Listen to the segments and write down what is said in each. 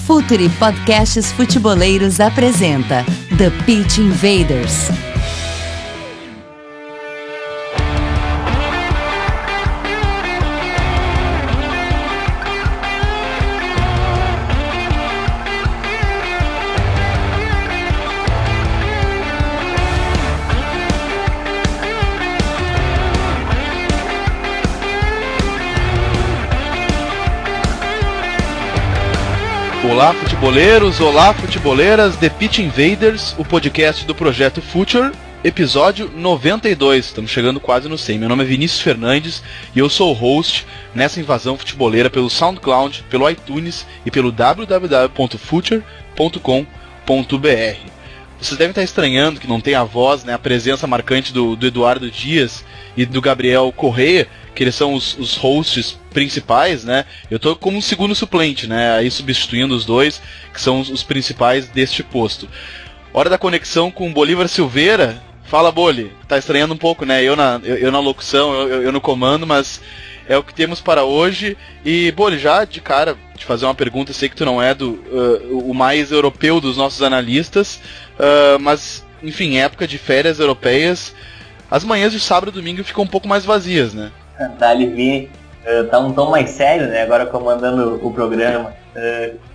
Futuri Podcasts Futeboleiros apresenta The Pitch Invaders. Olá futeboleiros, olá futeboleiras, The Pitch Invaders, o podcast do Projeto Future, episódio 92, estamos chegando quase no 100. Meu nome é Vinícius Fernandes e eu sou o host nessa invasão futeboleira pelo SoundCloud, pelo iTunes e pelo www.future.com.br. Vocês devem estar estranhando que não tem a voz, né, a presença marcante do Eduardo Dias e do Gabriel Correia, que eles são os hosts principais, né? Eu tô como um segundo suplente, né? Aí substituindo os dois, que são os principais deste posto. Hora da conexão com o Bolívar Silveira. Fala, Boli. Tá estranhando um pouco, né? Eu na locução, eu no comando, mas é o que temos para hoje. E, Boli, já de cara, te fazer uma pergunta, eu sei que tu não é o mais europeu dos nossos analistas, mas, enfim, época de férias europeias, as manhãs de sábado e domingo ficam um pouco mais vazias, né? Dali Vini, tá um tom mais sério, né? Agora comandando o programa.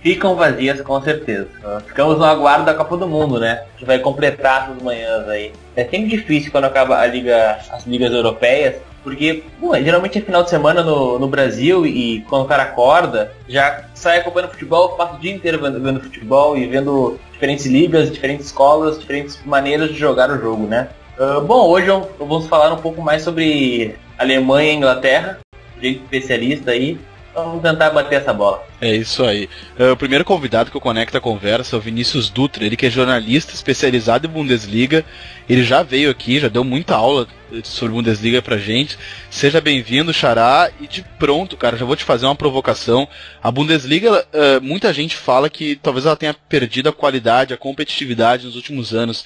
Ficam vazias com certeza. Ficamos no aguardo da Copa do Mundo, né? Que vai completar essas manhãs aí. É sempre difícil quando acaba as ligas europeias, porque geralmente é final de semana no Brasil e quando o cara acorda, já sai acompanhando futebol, passa o dia inteiro vendo futebol e vendo diferentes ligas, diferentes escolas, diferentes maneiras de jogar o jogo, né? Bom, hoje eu vou falar um pouco mais sobre Alemanha e Inglaterra, gente especialista aí, vamos tentar bater essa bola. É isso aí. O primeiro convidado que eu conecto a conversa é o Vinícius Dutra, ele que é jornalista especializado em Bundesliga, ele já veio aqui, já deu muita aula sobre Bundesliga pra gente. Seja bem-vindo, Xará, e de pronto, cara, já vou te fazer uma provocação. A Bundesliga, muita gente fala que talvez ela tenha perdido a qualidade, a competitividade nos últimos anos.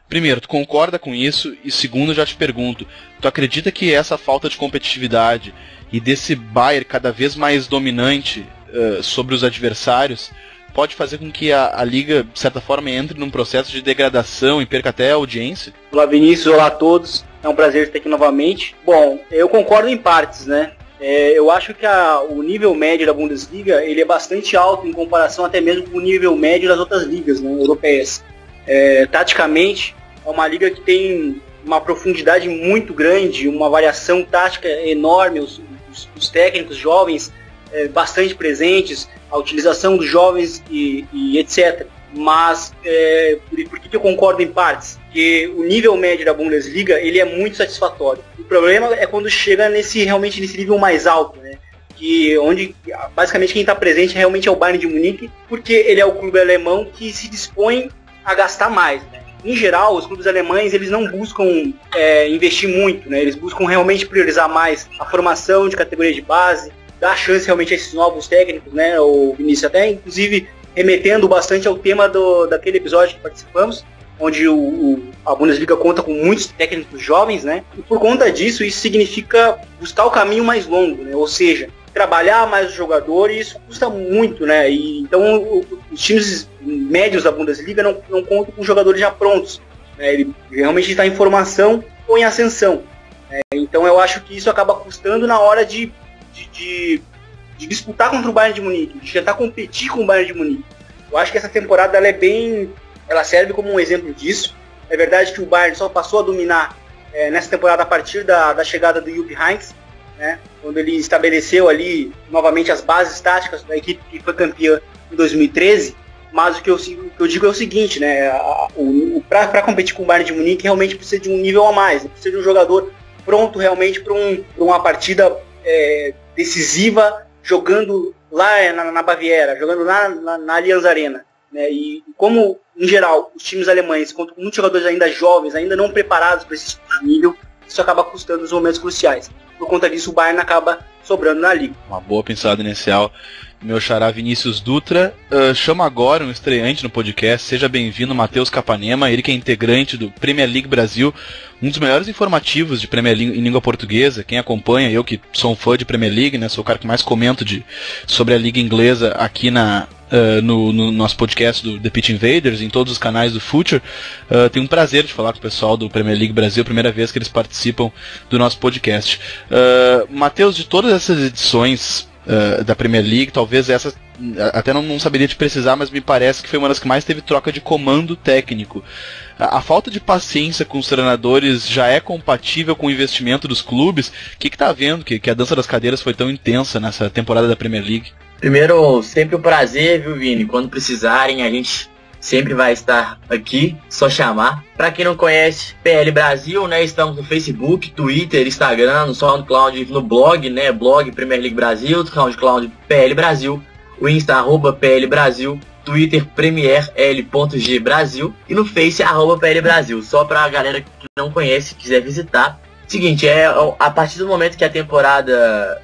Primeiro, tu concorda com isso? E segundo, já te pergunto, tu acredita que essa falta de competitividade e desse Bayern cada vez mais dominante sobre os adversários pode fazer com que a Liga, de certa forma, entre num processo de degradação e perca até a audiência? Olá, Vinícius, olá a todos. É um prazer estar aqui novamente. Bom, eu concordo em partes, né? Eu acho que o nível médio da Bundesliga ele é bastante alto em comparação até mesmo com o nível médio das outras ligas, né, europeias. Taticamente, é uma liga que tem uma profundidade muito grande, uma variação tática enorme, os técnicos jovens bastante presentes, a utilização dos jovens e etc. Mas, por que eu concordo em partes? Porque o nível médio da Bundesliga ele é muito satisfatório. O problema é quando chega realmente nesse nível mais alto, né? Onde basicamente quem está presente realmente é o Bayern de Munique, porque ele é o clube alemão que se dispõe a gastar mais, né? Em geral, os clubes alemães eles não buscam investir muito, né? Eles buscam realmente priorizar mais a formação de categoria de base, dar chance realmente a esses novos técnicos, né? O Vinícius até, inclusive, remetendo bastante ao tema daquele episódio que participamos, onde a Bundesliga conta com muitos técnicos jovens, né? E por conta disso, isso significa buscar o caminho mais longo, né? Ou seja, trabalhar mais o jogador, e isso custa muito, né? E então os times médios da Bundesliga não contam com jogadores já prontos, né? Ele realmente está em formação ou em ascensão, né? Então eu acho que isso acaba custando na hora de disputar contra o Bayern de Munique, de tentar competir com o Bayern de Munique. Eu acho que essa temporada ela serve como um exemplo disso. É verdade que o Bayern só passou a dominar nessa temporada a partir da chegada do Jupp Heynckes, né, quando ele estabeleceu ali novamente as bases táticas da equipe que foi campeã em 2013, mas o que eu digo é o seguinte, né, para competir com o Bayern de Munique realmente precisa de um nível a mais, precisa de um jogador pronto realmente para uma partida decisiva, jogando lá na Baviera, jogando lá na Allianz Arena, né, e como em geral os times alemães contam com muitos jogadores ainda jovens, ainda não preparados para esse nível, isso acaba custando nos momentos cruciais. Por conta disso, o Bayern acaba sobrando na Liga. Uma boa pincelada inicial. Meu xará Vinícius Dutra. Chama agora um estreante no podcast. Seja bem-vindo, Matheus Capanema. Ele que é integrante do Premier League Brasil, um dos melhores informativos de Premier League em língua portuguesa. Quem acompanha, eu que sou um fã de Premier League, né, sou o cara que mais comento sobre a Liga Inglesa aqui na no nosso podcast do The Pitch Invaders, em todos os canais do Future. Tenho um prazer de falar com o pessoal do Premier League Brasil, primeira vez que eles participam do nosso podcast. Matheus, de todas essas edições da Premier League, talvez essa, até não saberia te precisar, mas me parece que foi uma das que mais teve troca de comando técnico. A falta de paciência com os treinadores já é compatível com o investimento dos clubes? O que tá vendo que a dança das cadeiras foi tão intensa nessa temporada da Premier League? Primeiro, sempre um prazer, viu, Vini? Quando precisarem, a gente sempre vai estar aqui, só chamar. Pra quem não conhece, PL Brasil, né? Estamos no Facebook, Twitter, Instagram, no SoundCloud, no blog, né? Blog Premier League Brasil, SoundCloud PL Brasil, o Insta @PL Brasil, Twitter premierl.g Brasil e no Face @PL Brasil. Só pra galera que não conhece, quiser visitar. Seguinte, a partir do momento que a temporada,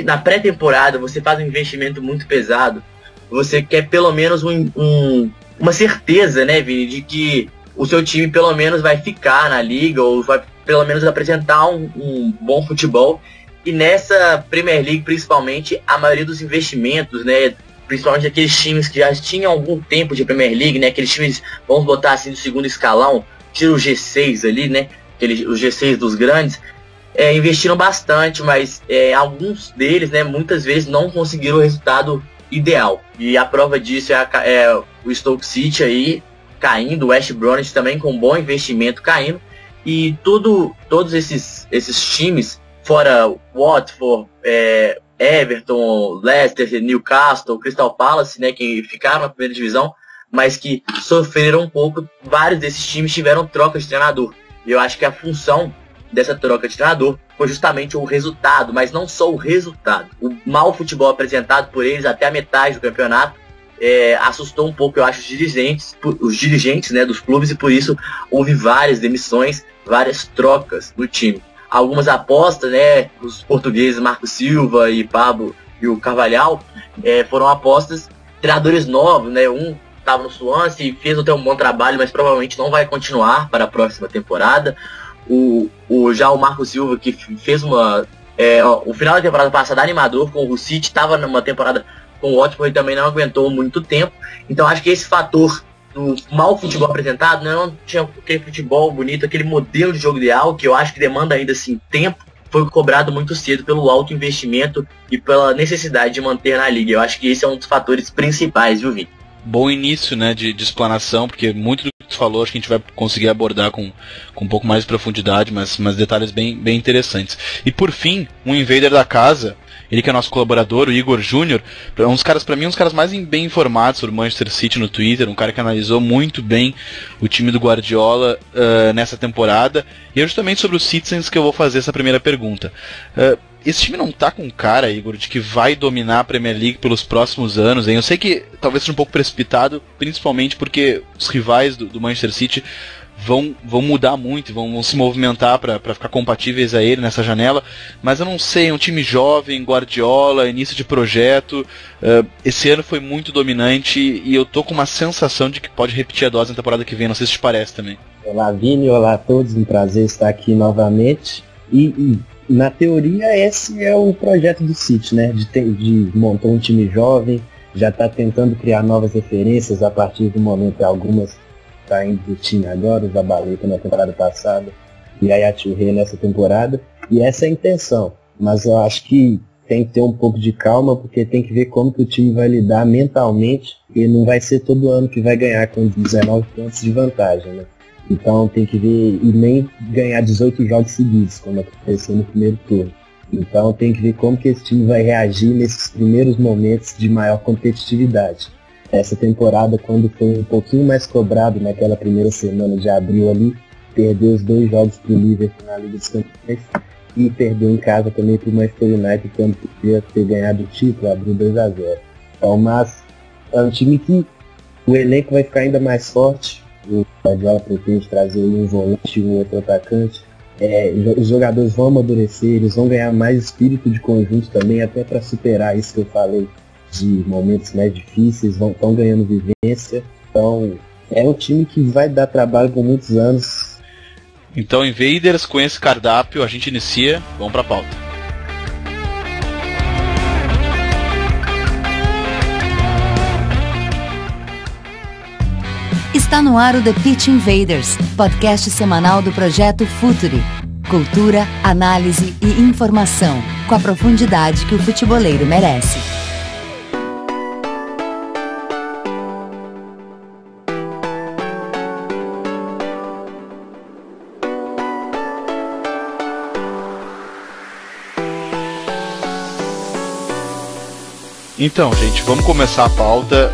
na pré-temporada você faz um investimento muito pesado, você quer pelo menos uma certeza, né, Vini, de que o seu time pelo menos vai ficar na liga ou vai pelo menos apresentar um bom futebol. E nessa Premier League, principalmente, a maioria dos investimentos, né, principalmente aqueles times que já tinham algum tempo de Premier League, né, aqueles times, vamos botar assim, do segundo escalão, tira o G6 ali, né, os G6 dos grandes, investiram bastante, mas alguns deles, né, muitas vezes não conseguiram o resultado ideal. E a prova disso é o Stoke City aí caindo, o West Bromwich também com bom investimento caindo, e todos esses times, fora Watford, Everton, Leicester, Newcastle, Crystal Palace, né, que ficaram na primeira divisão, mas que sofreram um pouco. Vários desses times tiveram troca de treinador. E eu acho que a função dessa troca de treinador foi justamente o resultado, mas não só o resultado. O mau futebol apresentado por eles até a metade do campeonato assustou um pouco, eu acho, os dirigentes, né, dos clubes, e por isso houve várias demissões, várias trocas no time. Algumas apostas, né, os portugueses Marco Silva e Pablo e o Carvalhal, foram apostas, treinadores novos, né, um estava no Swansea e fez até um bom trabalho, mas provavelmente não vai continuar para a próxima temporada. Já o Marco Silva, que fez o final da temporada passada animador com o City, estava numa temporada com o Watford e também não aguentou muito tempo. Então acho que esse fator do mau futebol apresentado, né, não tinha aquele futebol bonito, aquele modelo de jogo ideal, que eu acho que demanda ainda assim tempo, foi cobrado muito cedo pelo alto investimento e pela necessidade de manter na liga. Eu acho que esse é um dos fatores principais, viu, Vini? Bom início, né, de explanação, porque muito do que tu falou acho que a gente vai conseguir abordar com um pouco mais de profundidade, mas detalhes bem interessantes. E por fim, um invader da casa, ele que é nosso colaborador, o Igor Júnior, um dos caras mais bem informados sobre o Manchester City no Twitter, um cara que analisou muito bem o time do Guardiola nessa temporada, e é justamente sobre os Citizens que eu vou fazer essa primeira pergunta. Esse time não tá com cara, Igor, de que vai dominar a Premier League pelos próximos anos, hein? Eu sei que talvez seja um pouco precipitado, principalmente porque os rivais do Manchester City vão mudar muito, vão se movimentar para ficar compatíveis a ele nessa janela, mas eu não sei, é um time jovem, Guardiola, início de projeto, esse ano foi muito dominante e eu tô com uma sensação de que pode repetir a dose na temporada que vem, não sei se te parece também. Olá, Vini, olá a todos, um prazer estar aqui novamente. E na teoria esse é o projeto do City, né? De montar um time jovem, já está tentando criar novas referências a partir do momento, algumas saindo do time agora, o Zabaleta na temporada passada e a Yaya Touré nessa temporada, e essa é a intenção. Mas eu acho que tem que ter um pouco de calma, porque tem que ver como que o time vai lidar mentalmente, porque não vai ser todo ano que vai ganhar com 19 pontos de vantagem, né? Então tem que ver, e nem ganhar 18 jogos seguidos, como aconteceu no primeiro turno. Então tem que ver como que esse time vai reagir nesses primeiros momentos de maior competitividade. Essa temporada, quando foi um pouquinho mais cobrado naquela primeira semana de abril ali, perdeu os 2 jogos para o Liverpool na Liga dos Campeões e perdeu em casa também para o Manchester United, quando podia ter ganhado o título, abriu 2-0. Então, mas é um time que o elenco vai ficar ainda mais forte. O Guardiola pretende trazer um volante e um outro atacante. Os jogadores vão amadurecer, eles vão ganhar mais espírito de conjunto também, até para superar isso que eu falei de momentos mais difíceis, estão ganhando vivência. Então é um time que vai dar trabalho por muitos anos. Então, Invaders, com esse cardápio a gente inicia, vamos pra pauta. Está no ar o The Pitch Invaders, podcast semanal do projeto Futuri. Cultura, análise e informação, com a profundidade que o futeboleiro merece. Então, gente, vamos começar a pauta.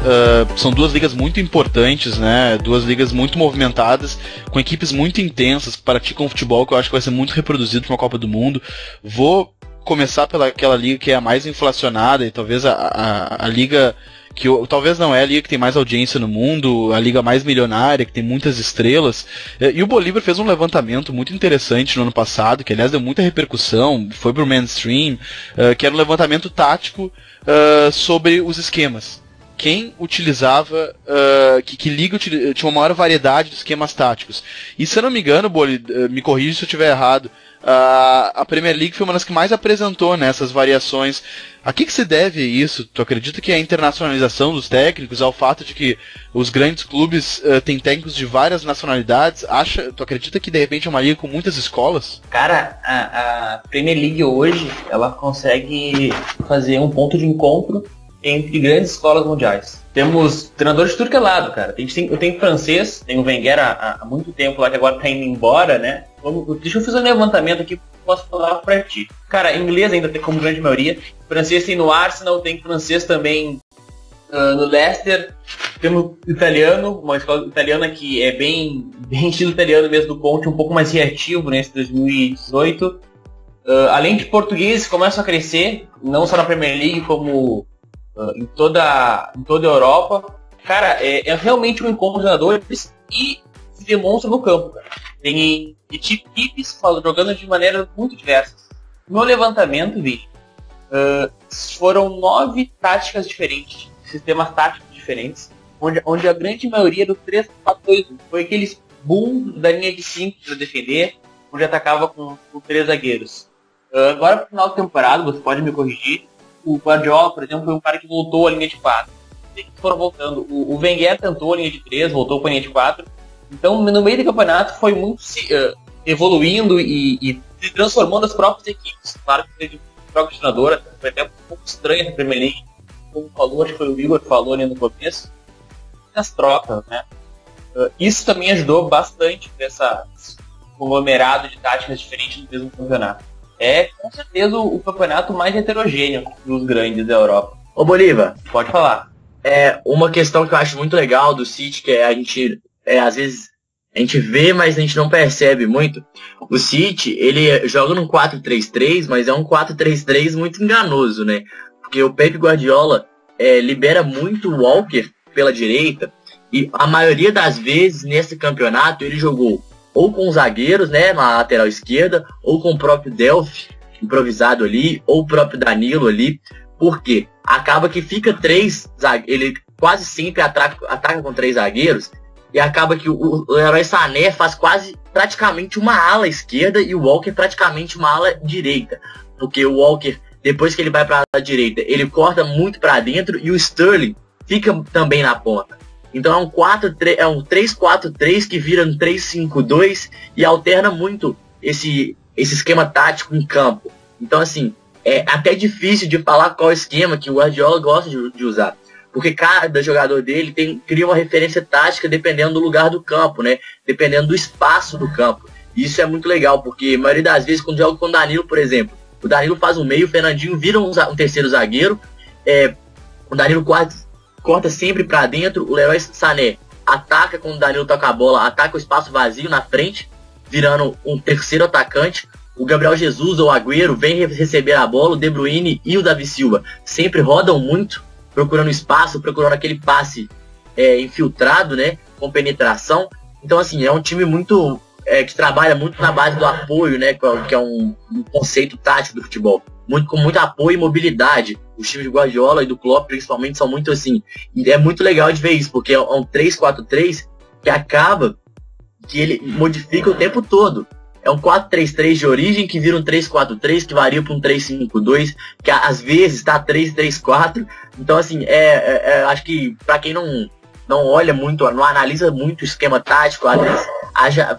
São duas ligas muito importantes, né? Duas ligas muito movimentadas, com equipes muito intensas que praticam futebol, que eu acho que vai ser muito reproduzido para uma Copa do Mundo. Vou começar pelaquela liga que é a mais inflacionada e talvez a liga que talvez não é a liga que tem mais audiência no mundo, a liga mais milionária, que tem muitas estrelas. E o Bolívar fez um levantamento muito interessante no ano passado, que aliás deu muita repercussão, foi pro mainstream, que era um levantamento tático sobre os esquemas. Quem utilizava, que liga tinha uma maior variedade de esquemas táticos. E se eu não me engano, Boli, me corrija se eu estiver errado, a Premier League foi uma das que mais apresentou nessas variações. A que se deve isso? Tu acredita que é a internacionalização dos técnicos, ao fato de que os grandes clubes têm técnicos de várias nacionalidades? Tu acredita que de repente é uma liga com muitas escolas? Cara, a Premier League hoje, ela consegue fazer um ponto de encontro entre grandes escolas mundiais. Temos treinadores de tudo que é lado, cara. Eu tenho francês, tenho o Wenger há muito tempo lá, que agora tá indo embora, né? Deixa eu fazer um levantamento aqui, posso falar pra ti. Cara, inglês ainda tem como grande maioria. Francês tem no Arsenal, tem francês também no Leicester. Temos italiano, uma escola italiana que é bem estilo italiano mesmo do Conte, um pouco mais reativo nesse 2018. Além de portugueses começam a crescer, não só na Premier League, como em toda a Europa. Cara, é realmente um encontro de jogadores e se demonstra no campo, cara. Tem equipes jogando de maneira muito diversas. No meu levantamento, vi, foram 9 táticas diferentes, sistemas táticos diferentes, onde a grande maioria do 3-4-2-1 foi aqueles boom da linha de 5 para defender, onde atacava com 3 zagueiros. Agora, pro final da temporada, você pode me corrigir, o Guardiola, por exemplo, foi um cara que voltou à linha de 4. Eles foram voltando. O Wenger tentou a linha de 3, voltou para a linha de 4. Então, no meio do campeonato, foi muito evoluindo e se transformando as próprias equipes. Claro que teve troca de treinador, foi até um pouco estranho essa Premier League. Como falou, acho que foi o Igor que falou ali no começo. As trocas, né? Isso também ajudou bastante nessa conglomerado de táticas diferentes no mesmo campeonato. É, com certeza, o campeonato mais heterogêneo dos grandes da Europa. Ô Bolívar, pode falar. Uma questão que eu acho muito legal do City, que a gente, às vezes, a gente vê, mas a gente não percebe muito. O City, ele joga num 4-3-3, mas é um 4-3-3 muito enganoso, né? Porque o Pep Guardiola libera muito o Walker pela direita, e a maioria das vezes, nesse campeonato, ele jogou ou com os zagueiros, né, na lateral esquerda, ou com o próprio Delphi improvisado ali, ou o próprio Danilo ali. Por quê? Acaba que fica 3 zagueiros, ele quase sempre ataca com 3 zagueiros, e acaba que o Leroy Sané faz praticamente uma ala esquerda e o Walker praticamente uma ala direita. Porque o Walker, depois que ele vai para a ala direita, ele corta muito para dentro e o Sterling fica também na ponta. Então é um 3-4-3 que vira um 3-5-2 e alterna muito esse esquema tático em campo. Então, assim, é até difícil de falar qual esquema que o Guardiola gosta de usar. Porque cada jogador dele cria uma referência tática dependendo do lugar do campo, né? Dependendo do espaço do campo. E isso é muito legal, porque a maioria das vezes, quando joga com o Danilo, por exemplo, o Danilo faz um meio, o Fernandinho vira um terceiro zagueiro, o Danilo corta sempre para dentro, o Leroy Sané ataca quando o Danilo toca a bola, ataca o espaço vazio na frente, virando um terceiro atacante. O Gabriel Jesus ou o Agüero vem receber a bola, o De Bruyne e o Davi Silva sempre rodam muito, procurando espaço, procurando aquele passe infiltrado, né, com penetração. Então, assim, é um time muito que trabalha muito na base do apoio, né, que é um conceito tático do futebol. Com muito apoio e mobilidade. Os times de Guardiola e do Klopp, principalmente, são muito assim. E é muito legal de ver isso, porque é um 3-4-3 que acaba que ele modifica o tempo todo. É um 4-3-3 de origem que vira um 3-4-3, que varia para um 3-5-2, que às vezes está 3-3-4. Então, assim, acho que para quem não olha muito, não analisa muito o esquema tático, às vezes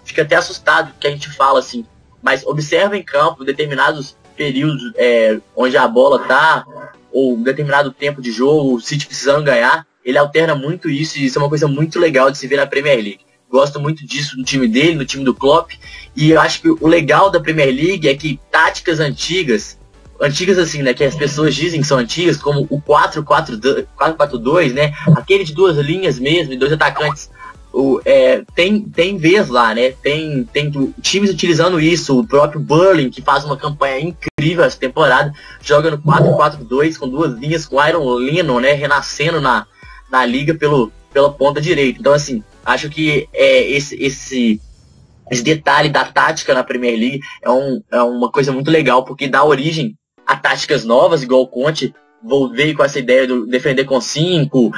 fica até assustado que a gente fala assim, mas observa em campo determinados períodos onde a bola tá, ou determinado tempo de jogo, o City precisando ganhar, ele alterna muito isso, e isso é uma coisa muito legal de se ver na Premier League. Gosto muito disso no time dele, no time do Klopp, e eu acho que o legal da Premier League é que táticas antigas assim, né, que as pessoas dizem que são antigas, como o 4-4-2, né, aquele de 2 linhas mesmo, e 2 atacantes, tem vez lá, né, tem times utilizando isso, o próprio Burnley, que faz uma campanha incrível essa temporada, joga no 4-4-2, com 2 linhas, com Iron Lennon, né, renascendo na liga pela ponta direita. Então, assim, acho que esse detalhe da tática na Premier League é uma coisa muito legal, porque dá origem a táticas novas, igual o Conte veio com essa ideia de defender com 5, o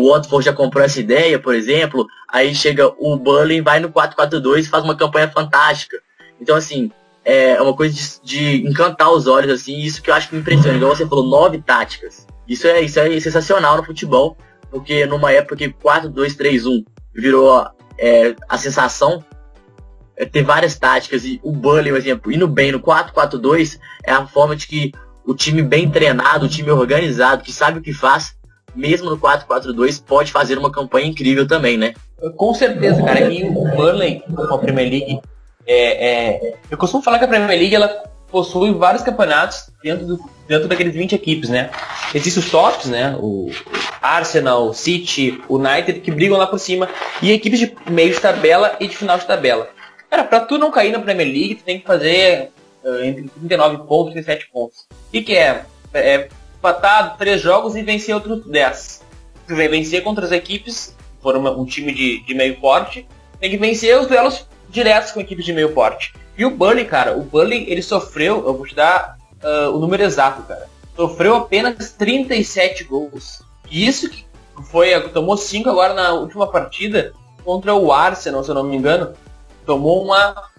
Watford já comprou essa ideia, por exemplo, aí chega o Burnley, vai no 4-4-2 e faz uma campanha fantástica. Então, assim, é uma coisa de encantar os olhos, assim, isso que eu acho que me impressiona. Igual você falou, 9 táticas. Isso é sensacional no futebol, porque numa época que 4-2-3-1 virou a sensação, ter várias táticas, e o Burnley, por exemplo, indo bem no 4-4-2, é a forma de que o time bem treinado, o time organizado, que sabe o que faz, mesmo no 4-4-2, pode fazer uma campanha incrível também, né? Com certeza, cara. E o Burnley, com a Premier League, eu costumo falar que a Premier League, ela possui vários campeonatos dentro daqueles 20 equipes, né? Existem os tops, né? O Arsenal, o City, o United, que brigam lá por cima, e equipes de meio de tabela e de final de tabela. Cara, pra tu não cair na Premier League, tu tem que fazer entre 39 pontos e 37 pontos. O que é? Empatar 3 jogos e vencer outros 10. Tu vai vencer contra as equipes, se for um time de meio porte, tem que vencer os duelos diretos com equipes de meio porte. E o Burnley, cara, ele sofreu, eu vou te dar o número exato, cara. Sofreu apenas 37 gols. E isso que tomou 5 agora na última partida contra o Arsenal, se eu não me engano. Tomou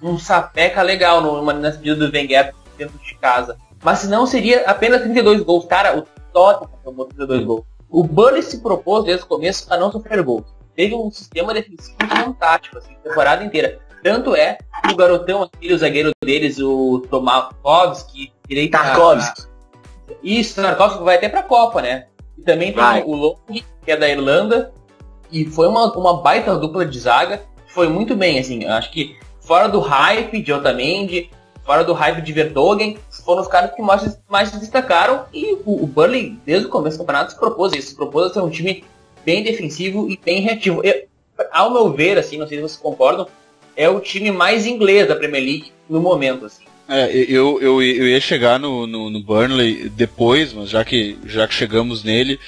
um sapeca legal nessa partida do Wenger dentro de casa. Mas se não, seria apenas 32 gols. Cara, o Tottenham tomou 32 gols. O Burnley se propôs desde o começo a não sofrer gols. Teve um sistema defensivo fantástico, assim, a temporada inteira. Tanto é que o garotão aquele, o zagueiro deles, o Tomakovski, Tarkovsky. Isso, o Tarkovsky vai até pra Copa, né? E também tem o Long, que é da Irlanda. E foi uma baita dupla de zaga. Foi muito bem, assim, acho que fora do hype de Otamendi, fora do hype de Vertonghen, foram os caras que mais se destacaram, e o Burnley, desde o começo do campeonato, se propôs a ser um time bem defensivo e bem reativo. Ao meu ver, assim, não sei se vocês concordam, é o time mais inglês da Premier League no momento, assim. Eu ia chegar no Burnley depois, mas já que chegamos nele,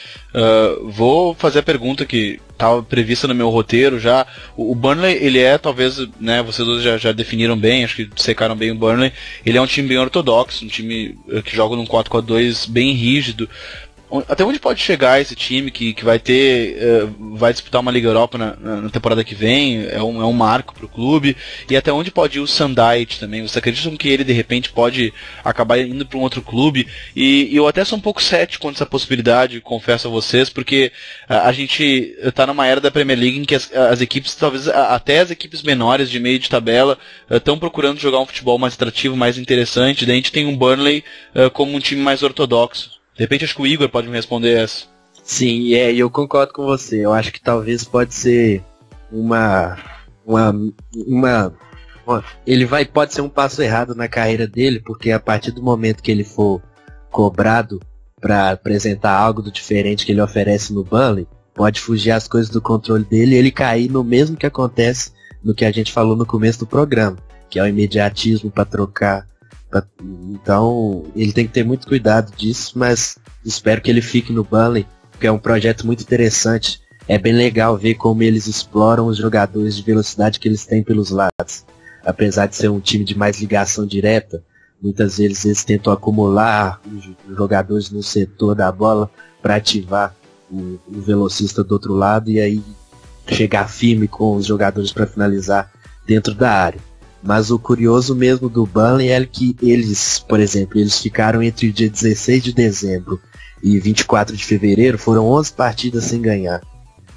vou fazer a pergunta que estava prevista no meu roteiro já. O Burnley, ele talvez, né, vocês dois já definiram bem, acho que secaram bem o Burnley, ele é um time bem ortodoxo, um time que joga num 4-4-2 bem rígido. Até onde pode chegar esse time que vai disputar uma Liga Europa na temporada que vem, é um marco para o clube, e até onde pode ir o Sandite também? Vocês acreditam que ele de repente pode acabar indo para um outro clube? E eu até sou um pouco cético quanto a essa possibilidade, confesso a vocês, porque a gente está numa era da Premier League em que as equipes, talvez até as equipes menores de meio de tabela, estão procurando jogar um futebol mais atrativo, mais interessante. Daí a gente tem um Burnley como um time mais ortodoxo. De repente acho que o Igor pode me responder essa. Sim, eu concordo com você. Eu acho que talvez pode ser pode ser um passo errado na carreira dele, porque a partir do momento que ele for cobrado para apresentar algo do diferente que ele oferece no Burnley, pode fugir as coisas do controle dele e ele cair no mesmo que acontece no que a gente falou no começo do programa, que é o imediatismo para trocar. Então ele tem que ter muito cuidado disso, mas espero que ele fique no Burnley, porque é um projeto muito interessante. É bem legal ver como eles exploram os jogadores de velocidade que eles têm pelos lados. Apesar de ser um time de mais ligação direta, muitas vezes eles tentam acumular os jogadores no setor da bola para ativar o velocista do outro lado e aí chegar firme com os jogadores para finalizar dentro da área. Mas o curioso mesmo do Burnley é que eles, por exemplo, eles ficaram entre o dia 16 de dezembro e 24 de fevereiro, foram 11 partidas sem ganhar.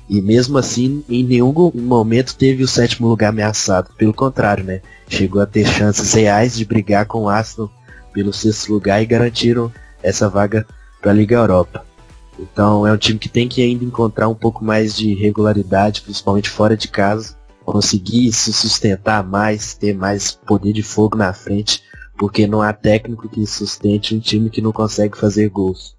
E mesmo assim, em nenhum momento teve o 7º lugar ameaçado. Pelo contrário, né? Chegou a ter chances reais de brigar com o Arsenal pelo 6º lugar e garantiram essa vaga para a Liga Europa. Então é um time que tem que ainda encontrar um pouco mais de regularidade, principalmente fora de casa, conseguir se sustentar mais, ter mais poder de fogo na frente, porque não há técnico que sustente um time que não consegue fazer gols.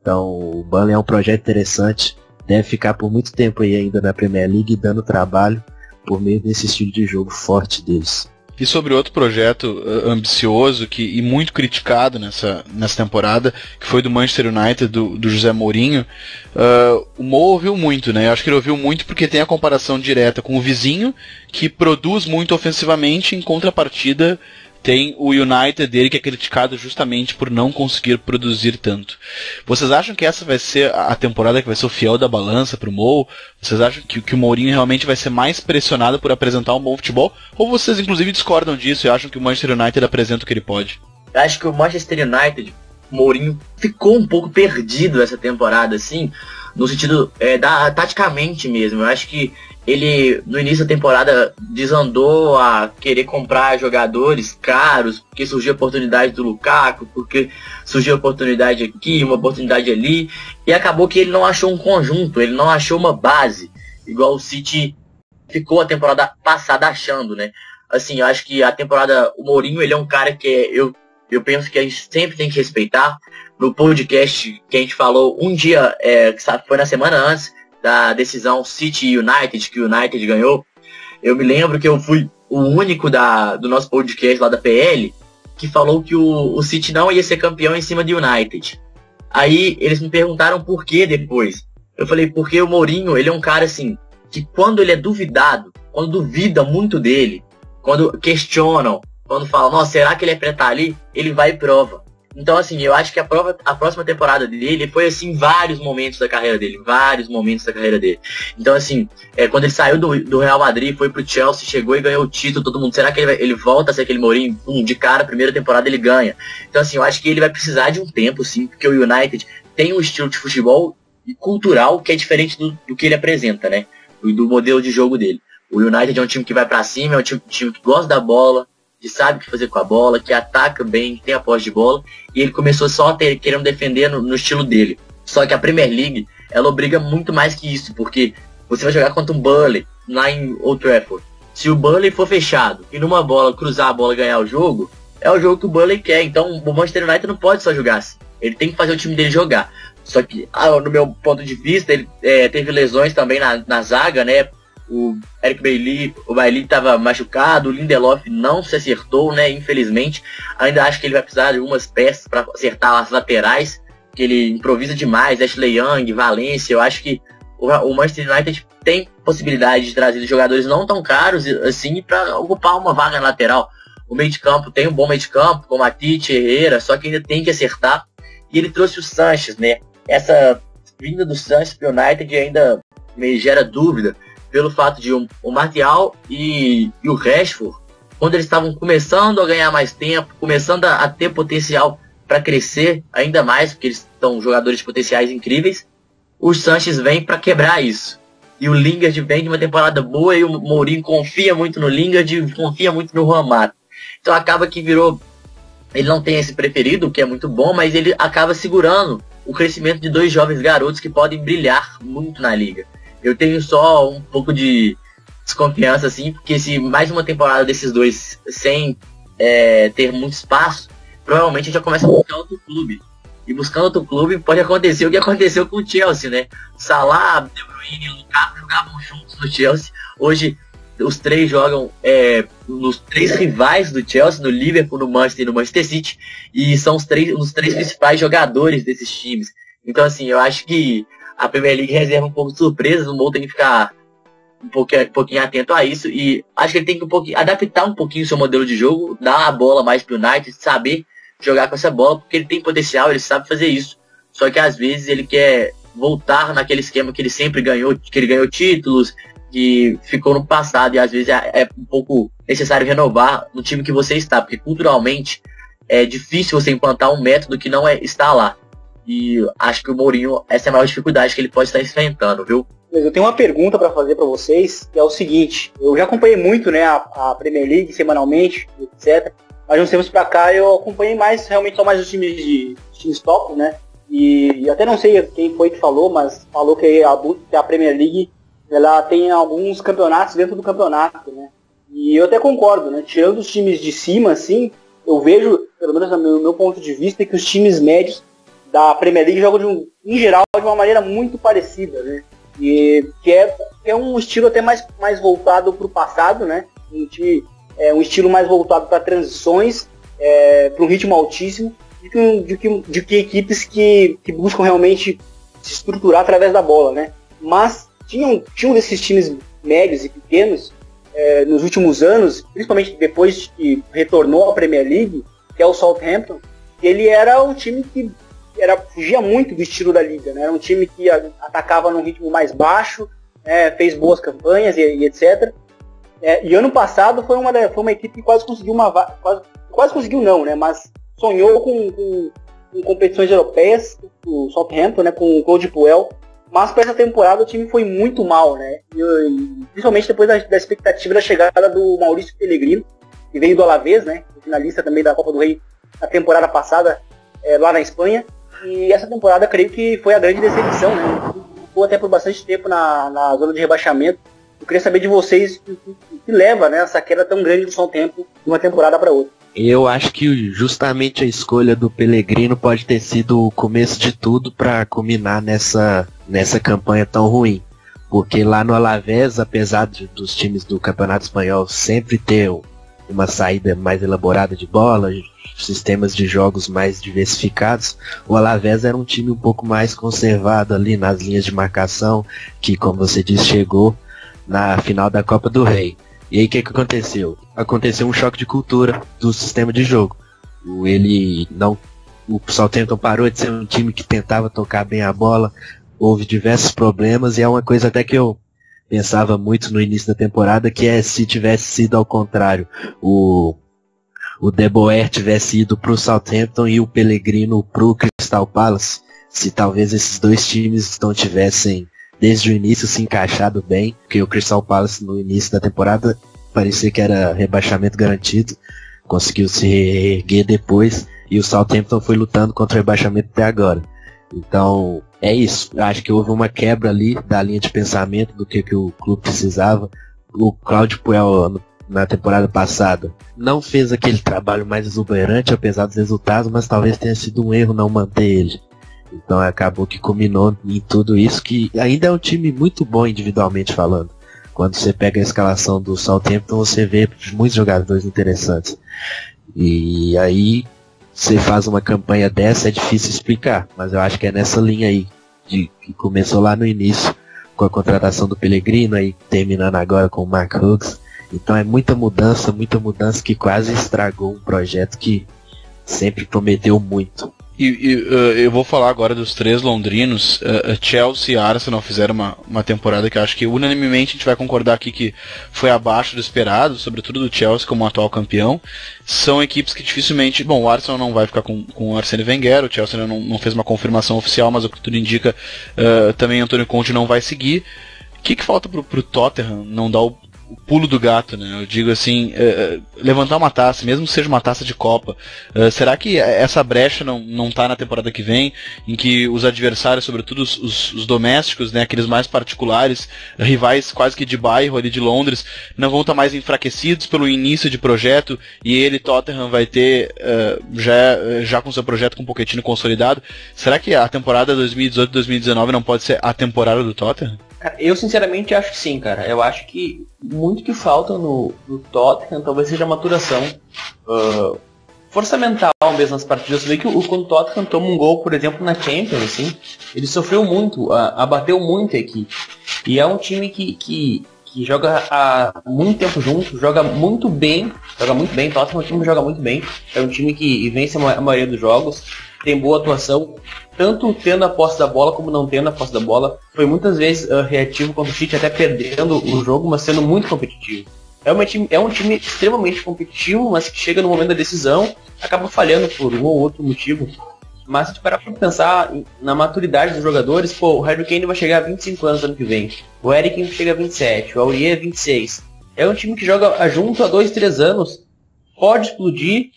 Então o Burnley é um projeto interessante, deve ficar por muito tempo aí ainda na Premier League dando trabalho por meio desse estilo de jogo forte deles. E sobre outro projeto ambicioso e muito criticado nessa temporada, que foi do Manchester United, do José Mourinho, o Mo ouviu muito, né? Eu acho que ele ouviu muito porque tem a comparação direta com o vizinho, que produz muito ofensivamente, em contrapartida tem o United dele, que é criticado justamente por não conseguir produzir tanto. Vocês acham que essa vai ser a temporada que vai ser o fiel da balança pro Mo? Vocês acham que o Mourinho realmente vai ser mais pressionado por apresentar um bom futebol? Ou vocês inclusive discordam disso e acham que o Manchester United apresenta o que ele pode? Eu acho que o Manchester United, o Mourinho, ficou um pouco perdido essa temporada, assim, no sentido taticamente mesmo. Eu acho que ele, no início da temporada, desandou a querer comprar jogadores caros, porque surgiu a oportunidade do Lukaku, porque surgiu a oportunidade aqui, uma oportunidade ali, e acabou que ele não achou um conjunto, ele não achou uma base, igual o City ficou a temporada passada achando, né? Assim, eu acho que a temporada, o Mourinho, ele é um cara que eu penso que a gente sempre tem que respeitar. No podcast que a gente falou um dia, que foi na semana antes da decisão City e United, que o United ganhou, eu me lembro que eu fui o único do nosso podcast lá da PL que falou que o City não ia ser campeão em cima do United. Aí eles me perguntaram por que depois. Eu falei, porque o Mourinho, ele é um cara assim, que quando ele é duvidado, quando duvida muito dele, quando questionam, quando falam, nossa, será que ele é pra estar ali? Ele vai e prova. Então, assim, eu acho que a próxima temporada dele foi, assim, vários momentos da carreira dele. Então, assim, quando ele saiu do Real Madrid, foi pro Chelsea, chegou e ganhou o título, todo mundo, será que ele volta a ser aquele Mourinho? De cara, primeira temporada ele ganha. Então, assim, eu acho que ele vai precisar de um tempo, sim, porque o United tem um estilo de futebol e cultural que é diferente do que ele apresenta, né? Do modelo de jogo dele. O United é um time que vai pra cima, é um time que gosta da bola, que sabe o que fazer com a bola, que ataca bem, que tem a posse de bola, e ele começou só querendo defender no estilo dele. Só que a Premier League, ela obriga muito mais que isso, porque você vai jogar contra um Burnley lá em Old Trafford. Se o Burnley for fechado e numa bola, cruzar a bola e ganhar o jogo, é o jogo que o Burnley quer. Então o Manchester United não pode só jogar assim, ele tem que fazer o time dele jogar. Só que, no meu ponto de vista, ele teve lesões também na zaga, né? O Eric Bailly estava machucado, o Lindelof não se acertou, né? Infelizmente, ainda acho que ele vai precisar de algumas peças para acertar as laterais, que ele improvisa demais. Ashley Young, Valência, eu acho que o Manchester United tem possibilidade de trazer jogadores não tão caros assim para ocupar uma vaga na lateral. O meio de campo tem um bom meio de campo, como a Tite, Herrera, só que ainda tem que acertar. E ele trouxe o Sanches, né? Essa vinda do Sanches para o United ainda me gera dúvida, pelo fato de o Martial e o Rashford, quando eles estavam começando a ganhar mais tempo, começando a ter potencial para crescer ainda mais, porque eles são jogadores de potenciais incríveis, o Sanches vem para quebrar isso. E o Lingard vem de uma temporada boa e o Mourinho confia muito no Lingard e confia muito no Juan Mata. Então acaba que virou... Ele não tem esse preferido, o que é muito bom, mas ele acaba segurando o crescimento de dois jovens garotos que podem brilhar muito na liga. Eu tenho só um pouco de desconfiança, assim, porque se mais uma temporada desses dois sem ter muito espaço, provavelmente a gente já começa a buscar outro clube. E buscando outro clube pode acontecer o que aconteceu com o Chelsea, né? Salah, De Bruyne e Lukaku jogavam juntos no Chelsea. Hoje os três jogam nos três rivais do Chelsea, no Liverpool, no Manchester e no Manchester City. E são os três principais jogadores desses times. Então, assim, eu acho que a Premier League reserva um pouco de surpresas, o Mo tem que ficar um pouquinho atento a isso, e acho que ele tem que adaptar um pouquinho o seu modelo de jogo, dar a bola mais pro United, saber jogar com essa bola, porque ele tem potencial, ele sabe fazer isso, só que às vezes ele quer voltar naquele esquema que ele sempre ganhou, que ele ganhou títulos, que ficou no passado, e às vezes é um pouco necessário renovar no time que você está, porque culturalmente é difícil você implantar um método que não está lá. E acho que o Mourinho, essa é a maior dificuldade que ele pode estar enfrentando, viu? Eu tenho uma pergunta para fazer para vocês, que é o seguinte: eu já acompanhei muito, né, a Premier League semanalmente, etc. Mas uns tempos para cá eu acompanhei realmente só mais os times top, né? E até não sei quem foi que falou, mas falou que a Premier League ela tem alguns campeonatos dentro do campeonato, né? E eu até concordo, né? Tirando os times de cima, assim, eu vejo, pelo menos no meu ponto de vista, que os times médios da Premier League jogam em geral de uma maneira muito parecida, né? E que é um estilo até mais voltado para o passado, né? Um estilo mais voltado para transições, para um ritmo altíssimo, de que equipes que buscam realmente se estruturar através da bola, né? Mas tinham desses times médios e pequenos nos últimos anos, principalmente depois que retornou à Premier League, que é o Southampton. Ele era um time que fugia muito do estilo da liga, né? Era um time que atacava num ritmo mais baixo, fez boas campanhas e etc. E ano passado foi uma equipe que quase conseguiu quase conseguiu não, né? Mas sonhou com competições europeias, o Southampton, né? Com o Claude Puel. Mas para essa temporada o time foi muito mal, né? Principalmente depois da expectativa da chegada do Maurício Pellegrino, que veio do Alavés, né? Finalista também da Copa do Rei na temporada passada, lá na Espanha. E essa temporada creio que foi a grande decepção, né? Ficou até por bastante tempo na zona de rebaixamento. Eu queria saber de vocês o que leva, né, essa queda tão grande do Southampton de uma temporada para outra. Eu acho que justamente a escolha do Pellegrino pode ter sido o começo de tudo para culminar nessa campanha tão ruim. Porque lá no Alavés, apesar dos times do Campeonato Espanhol sempre ter uma saída mais elaborada de bola, sistemas de jogos mais diversificados, o Alavés era um time um pouco mais conservado ali nas linhas de marcação, que, como você disse, chegou na final da Copa do Rei. E aí o que aconteceu? Aconteceu um choque de cultura do sistema de jogo. O Southampton parou de ser um time que tentava tocar bem a bola, houve diversos problemas, e é uma coisa até que eu pensava muito no início da temporada, que é se tivesse sido ao contrário, o De Boer tivesse ido pro Southampton e o Pellegrino pro Crystal Palace, se talvez esses dois times não tivessem desde o início se encaixado bem, porque o Crystal Palace no início da temporada parecia que era rebaixamento garantido, conseguiu se reerguer depois, e o Southampton foi lutando contra o rebaixamento até agora. Então, é isso. Acho que houve uma quebra ali da linha de pensamento do que o clube precisava. O Claude Puel, na temporada passada, não fez aquele trabalho mais exuberante, apesar dos resultados, mas talvez tenha sido um erro não manter ele. Então acabou que culminou em tudo isso, que ainda é um time muito bom individualmente falando. Quando você pega a escalação do Southampton, você vê muitos jogadores interessantes. E aí você faz uma campanha dessa, é difícil explicar, mas eu acho que é nessa linha aí, que começou lá no início com a contratação do Pellegrino, aí terminando agora com o Mark Hughes. Então é muita mudança que quase estragou um projeto que sempre prometeu muito. Eu vou falar agora dos três londrinos. Chelsea e Arsenal fizeram uma temporada que eu acho que unanimemente a gente vai concordar aqui que foi abaixo do esperado, sobretudo do Chelsea como atual campeão. São equipes que dificilmente... Bom, o Arsenal não vai ficar com o Arsene Wenger, o Chelsea ainda não fez uma confirmação oficial, mas o que tudo indica, também Antônio Conte não vai seguir. O que falta pro Tottenham não dar o pulo do gato, né? Eu digo assim, levantar uma taça, mesmo que seja uma taça de Copa. Será que essa brecha não tá na temporada que vem, em que os adversários, sobretudo os domésticos, né, aqueles mais particulares, rivais quase que de bairro ali de Londres, não vão estar mais enfraquecidos pelo início de projeto, e ele, Tottenham, vai ter já com seu projeto com o Pochettino consolidado? Será que a temporada 2018-2019 não pode ser a temporada do Tottenham? Eu sinceramente acho que sim, cara. Eu acho que muito que falta no Tottenham talvez seja a maturação. Força mental mesmo nas partidas. Você vê que quando o Tottenham toma um gol, por exemplo, na Champions, assim, ele sofreu muito, abateu muito a equipe. E é um time que joga há muito tempo junto, joga muito bem. Tottenham é um time que joga muito bem. É um time que vence a maioria dos jogos, tem boa atuação, tanto tendo a posse da bola como não tendo a posse da bola. Foi muitas vezes reativo contra o City, até perdendo o jogo, mas sendo muito competitivo. É um time extremamente competitivo, mas que chega no momento da decisão, acaba falhando por um ou outro motivo. Mas se tu parar pra pensar na maturidade dos jogadores, pô, o Harry Kane vai chegar a 25 anos ano que vem. O Eric chega a 27, o Aurier 26. É um time que joga junto há 2, 3 anos. Pode explodir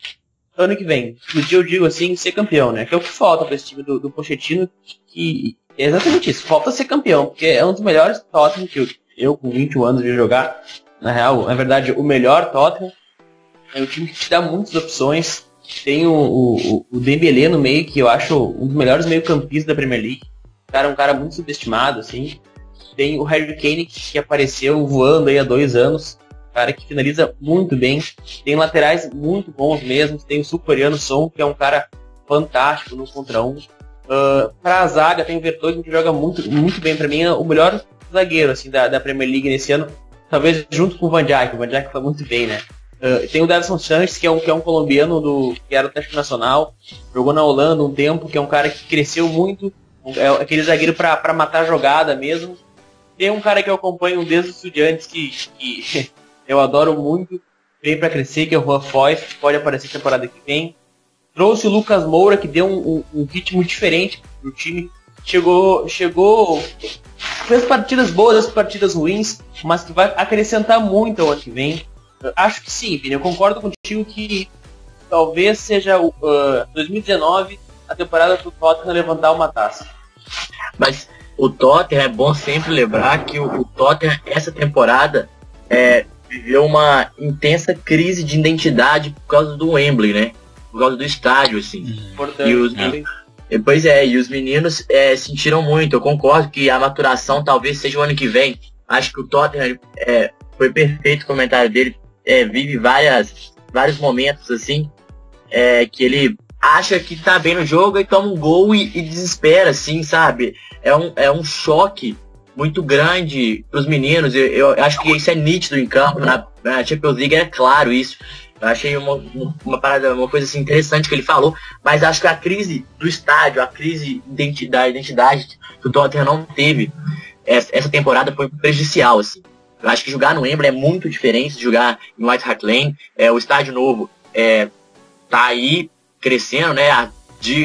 ano que vem. Explodir, eu digo assim, ser campeão, né? Que é o que falta pra esse time do Pochettino. Que é exatamente isso. Falta ser campeão, porque é um dos melhores Tottenham que eu com 21 anos de jogar. Na real, na verdade, o melhor Tottenham. É um time que te dá muitas opções. Tem o Dembélé no meio, que eu acho um dos melhores meio-campistas da Premier League. Um cara muito subestimado, assim. Tem o Harry Kane, que apareceu voando aí há 2 anos. Cara que finaliza muito bem. Tem laterais muito bons mesmo. Tem o sul-coreano Son, que é um cara fantástico no contra 1. Pra zaga, tem o Vertonghen, que joga muito, muito bem. Pra mim, é o melhor zagueiro assim, da Premier League nesse ano. Talvez junto com o Van Dijk. O Van Dijk foi muito bem, né? Tem o Davinson Sanchez, que é um colombiano que era o Atlético Nacional, jogou na Holanda um tempo, que é um cara que cresceu muito, é aquele zagueiro pra matar a jogada mesmo. Tem um cara que eu acompanho desde os Estudiantes, que eu adoro muito, vem pra crescer, que é o Juan Foyth, que pode aparecer temporada que vem. Trouxe o Lucas Moura, que deu um ritmo diferente pro time, chegou, fez partidas boas, partidas ruins, mas que vai acrescentar muito ao ano que vem. Acho que sim, Vini, eu concordo contigo que talvez seja 2019 a temporada do Tottenham levantar uma taça. Mas o Tottenham, é bom sempre lembrar que o Tottenham, essa temporada, viveu uma intensa crise de identidade por causa do Wembley, né? Por causa do estádio, assim. Pois é, e os meninos sentiram muito. Eu concordo que a maturação talvez seja o ano que vem. Acho que o Tottenham foi perfeito o comentário dele. Vive vários momentos assim, que ele acha que tá bem no jogo e toma um gol e desespera, assim, sabe? É um choque muito grande pros meninos. Eu acho que isso é nítido em campo, na Champions League é claro isso. Eu achei uma coisa assim, interessante que ele falou, mas acho que a crise do estádio, a crise da identidade que o Tottenham não teve essa temporada foi prejudicial, assim. Eu acho que jogar no Wembley é muito diferente de jogar em White Hart Lane. O estádio novo tá aí crescendo, né?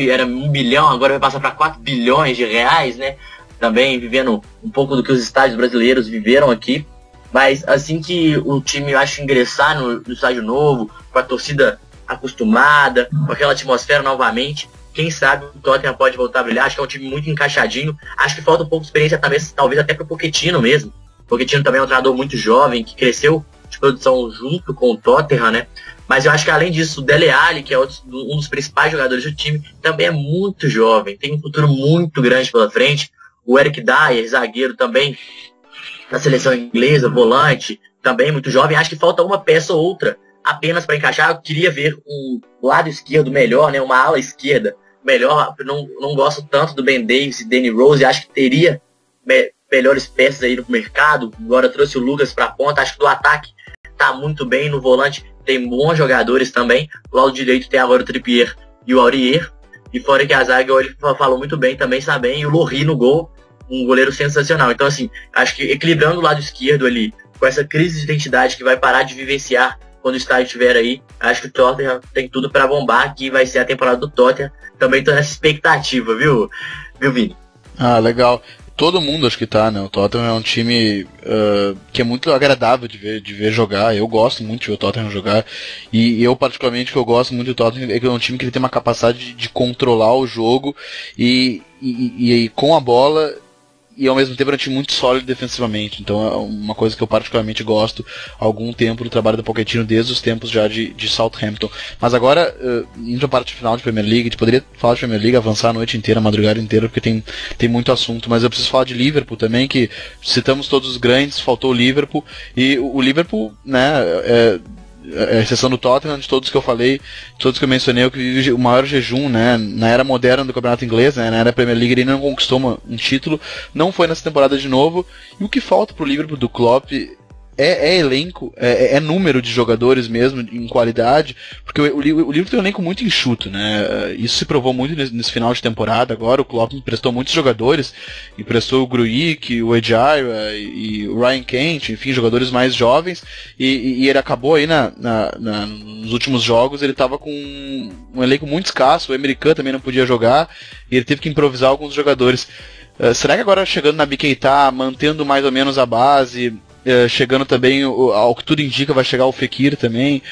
Era 1 bilhão, agora vai passar para 4 bilhões de reais, né? Também vivendo um pouco do que os estádios brasileiros viveram aqui. Mas assim que o time, eu acho, ingressar no estádio novo, com a torcida acostumada, com aquela atmosfera novamente, quem sabe o Tottenham pode voltar a brilhar. Acho que é um time muito encaixadinho. Acho que falta um pouco de experiência, talvez até pro Pochettino mesmo. O Pochettino também é um treinador muito jovem, que cresceu de produção junto com o Tottenham, né? Mas eu acho que além disso, o Dele Alli, que é um dos principais jogadores do time, também é muito jovem, tem um futuro muito grande pela frente. O Eric Dyer, zagueiro também, da seleção inglesa, volante, também muito jovem. Acho que falta uma peça ou outra apenas para encaixar. Eu queria ver um lado esquerdo melhor, né? Uma ala esquerda melhor. Não gosto tanto do Ben Davies e Danny Rose, acho que teria melhores peças aí no mercado. Agora trouxe o Lucas pra ponta, acho que do ataque tá muito bem, no volante tem bons jogadores também, do lado direito tem agora o Trippier e o Aurier, e fora que a zaga ele falou muito bem, também está bem, e o Lohri no gol, um goleiro sensacional. Então assim, acho que equilibrando o lado esquerdo ali, com essa crise de identidade que vai parar de vivenciar quando o estádio estiver aí, acho que o Tottenham tem tudo para bombar, que vai ser a temporada do Tottenham. Também tô nessa expectativa, viu Vini? Ah, legal. Todo mundo acho que tá, né? O Tottenham é um time que é muito agradável de ver jogar. Eu gosto muito de ver o Tottenham jogar. E eu, particularmente, que eu gosto muito do Tottenham é que é um time que ele tem uma capacidade de controlar o jogo e com a bola, e ao mesmo tempo é um time muito sólido defensivamente. Então é uma coisa que eu particularmente gosto há algum tempo do trabalho do Pochettino, desde os tempos já de Southampton. Mas agora, indo para a parte final de Premier League, a gente poderia falar de Premier League, avançar a noite inteira, a madrugada inteira, porque tem muito assunto. Mas eu preciso falar de Liverpool também, que citamos todos os grandes, faltou o Liverpool. E o Liverpool, né, a exceção do Tottenham, de todos que eu falei, todos que eu mencionei, o que vive o maior jejum, né, na era moderna do campeonato inglês, né, na era Premier League, ele não conquistou um título, não foi nessa temporada de novo, e o que falta pro Liverpool do Klopp é elenco, é número de jogadores mesmo, em qualidade, porque o Liverpool tem um elenco muito enxuto, né? Isso se provou muito nesse final de temporada. Agora o Klopp emprestou muitos jogadores, emprestou o Grujic, o Ejaira e o Ryan Kent, enfim, jogadores mais jovens, e ele acabou aí nos últimos jogos, ele estava com um elenco muito escasso, o Emre Can também não podia jogar, e ele teve que improvisar alguns jogadores. Será que agora chegando na Keita, mantendo mais ou menos a base, chegando também, ao que tudo indica, vai chegar o Fekir também,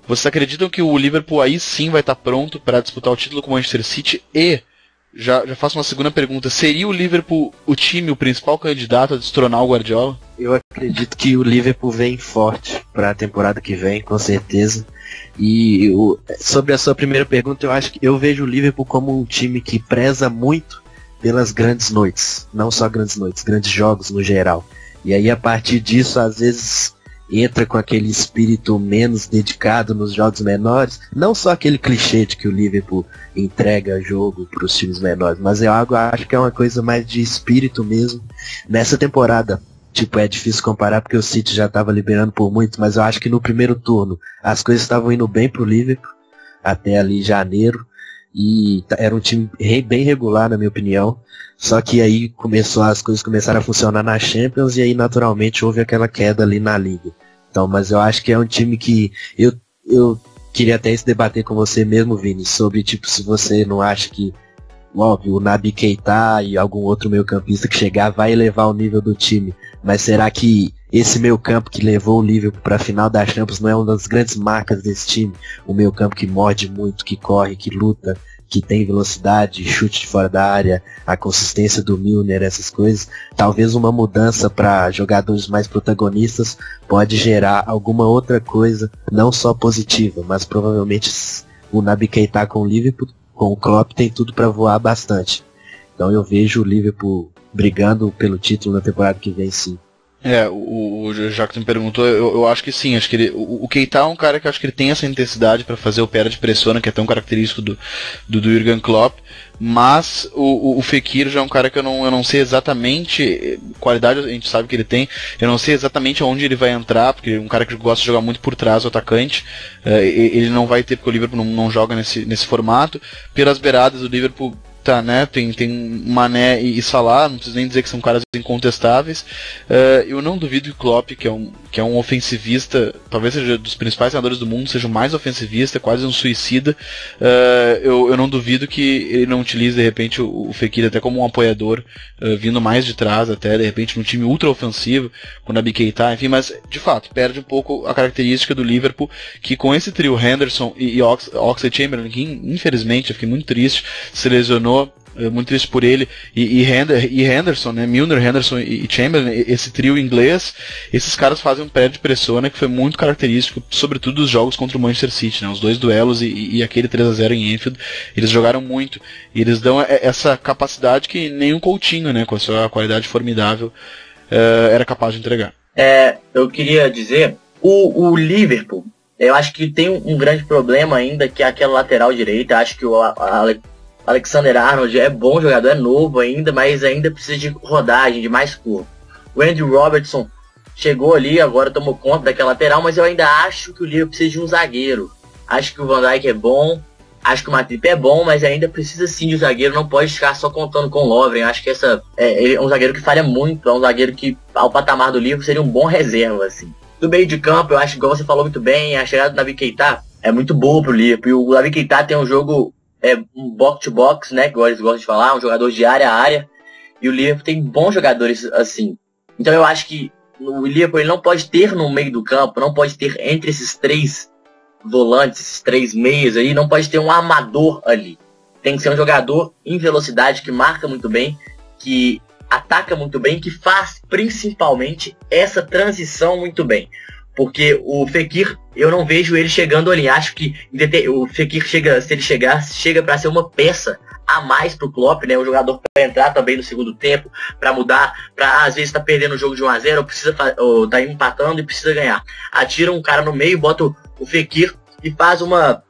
vocês acreditam que o Liverpool aí sim vai estar pronto para disputar o título com o Manchester City? E já faço uma segunda pergunta, seria o Liverpool o principal candidato a destronar o Guardiola? Eu acredito que o Liverpool vem forte para a temporada que vem, com certeza. E sobre a sua primeira pergunta, eu acho que eu vejo o Liverpool como um time que preza muito pelas grandes noites, não só grandes noites, grandes jogos no geral. E aí a partir disso, às vezes entra com aquele espírito menos dedicado nos jogos menores, não só aquele clichê de que o Liverpool entrega jogo para os times menores, mas acho que é uma coisa mais de espírito mesmo. Nessa temporada, tipo, é difícil comparar porque o City já estava liberando por muito, mas eu acho que no primeiro turno as coisas estavam indo bem pro Liverpool, até ali janeiro, e era um time bem regular, na minha opinião. Só que aí as coisas começaram a funcionar na Champions e aí naturalmente houve aquela queda ali na Liga. Então, mas eu acho que é um time que eu queria até se debater com você mesmo, Vini, sobre tipo, se você não acha que, óbvio, o Naby Keita e algum outro meio-campista que chegar vai elevar o nível do time, mas será que esse meio-campo que levou o Liverpool para a final da Champions não é uma das grandes marcas desse time? O meio-campo que morde muito, que corre, que luta, que tem velocidade, chute de fora da área, a consistência do Milner, essas coisas. Talvez uma mudança para jogadores mais protagonistas pode gerar alguma outra coisa, não só positiva, mas provavelmente o Naby Keita com o Liverpool, com o Klopp, tem tudo para voar bastante. Então eu vejo o Liverpool brigando pelo título na temporada que vem, sim. O Jackson me perguntou, eu acho que sim, acho que o Keita é um cara que acho que ele tem essa intensidade para fazer o pé de pressiona, que é tão característico do Jürgen Klopp, mas o Fekir já é um cara que eu não sei exatamente, qualidade a gente sabe que ele tem, eu não sei exatamente aonde ele vai entrar, porque é um cara que gosta de jogar muito por trás, o atacante, ele não vai ter, porque o Liverpool não joga nesse formato. Pelas beiradas do Liverpool, tá, né? Tem Mané e Salah, não preciso nem dizer que são caras incontestáveis. Eu não duvido que o Klopp, que é um ofensivista, talvez seja dos principais treinadores do mundo, seja o mais ofensivista, quase um suicida. Eu não duvido que ele não utilize de repente o Fekir até como um apoiador, vindo mais de trás, até de repente num time ultra ofensivo, com o Naby Keita, enfim, mas de fato perde um pouco a característica do Liverpool, que com esse trio Henderson e Oxlade-Chamberlain, que infelizmente eu fiquei muito triste, se lesionou, muito triste por ele, e Henderson, né, Milner, Henderson e Chamberlain, esse trio inglês, esses caras fazem um pé de pressão, né, que foi muito característico, sobretudo dos jogos contra o Manchester City, né, os dois duelos e aquele 3-0 em Anfield, eles jogaram muito, e eles dão essa capacidade que nem o Coutinho, né, com a sua qualidade formidável, era capaz de entregar. Eu queria dizer, o Liverpool, eu acho que tem um grande problema ainda, que é aquela lateral direita. Acho que o Alexander-Arnold é bom jogador, é novo ainda, mas ainda precisa de rodagem, de mais corpo. O Andrew Robertson chegou ali, agora tomou conta daquela lateral, mas eu ainda acho que o Liverpool precisa de um zagueiro. Acho que o Van Dijk é bom, acho que o Matip é bom, mas ainda precisa sim de um zagueiro, não pode ficar só contando com o Lovren. Acho que ele é um zagueiro que falha muito, é um zagueiro que, ao patamar do Liverpool, seria um bom reserva, assim. Do meio de campo, eu acho que, igual você falou muito bem, a chegada do Naby Keita é muito boa pro Liverpool. E o Naby Keita tem um jogo, um box-to-box, né, que eles gostam de falar, um jogador de área a área. E o Liverpool tem bons jogadores assim. Então eu acho que o Liverpool ele não pode ter no meio do campo, não pode ter entre esses três volantes, esses três meias aí, não pode ter um armador ali. Tem que ser um jogador em velocidade, que marca muito bem, que ataca muito bem, que faz principalmente essa transição muito bem. Porque o Fekir, eu não vejo ele chegando ali. Acho que o Fekir chega, se ele chegar, chega para ser uma peça a mais pro Klopp, né? Um jogador para entrar também no segundo tempo, para mudar, para às vezes tá perdendo o jogo de 1-0, ou tá empatando e precisa ganhar. Atira um cara no meio, bota o Fekir e faz uma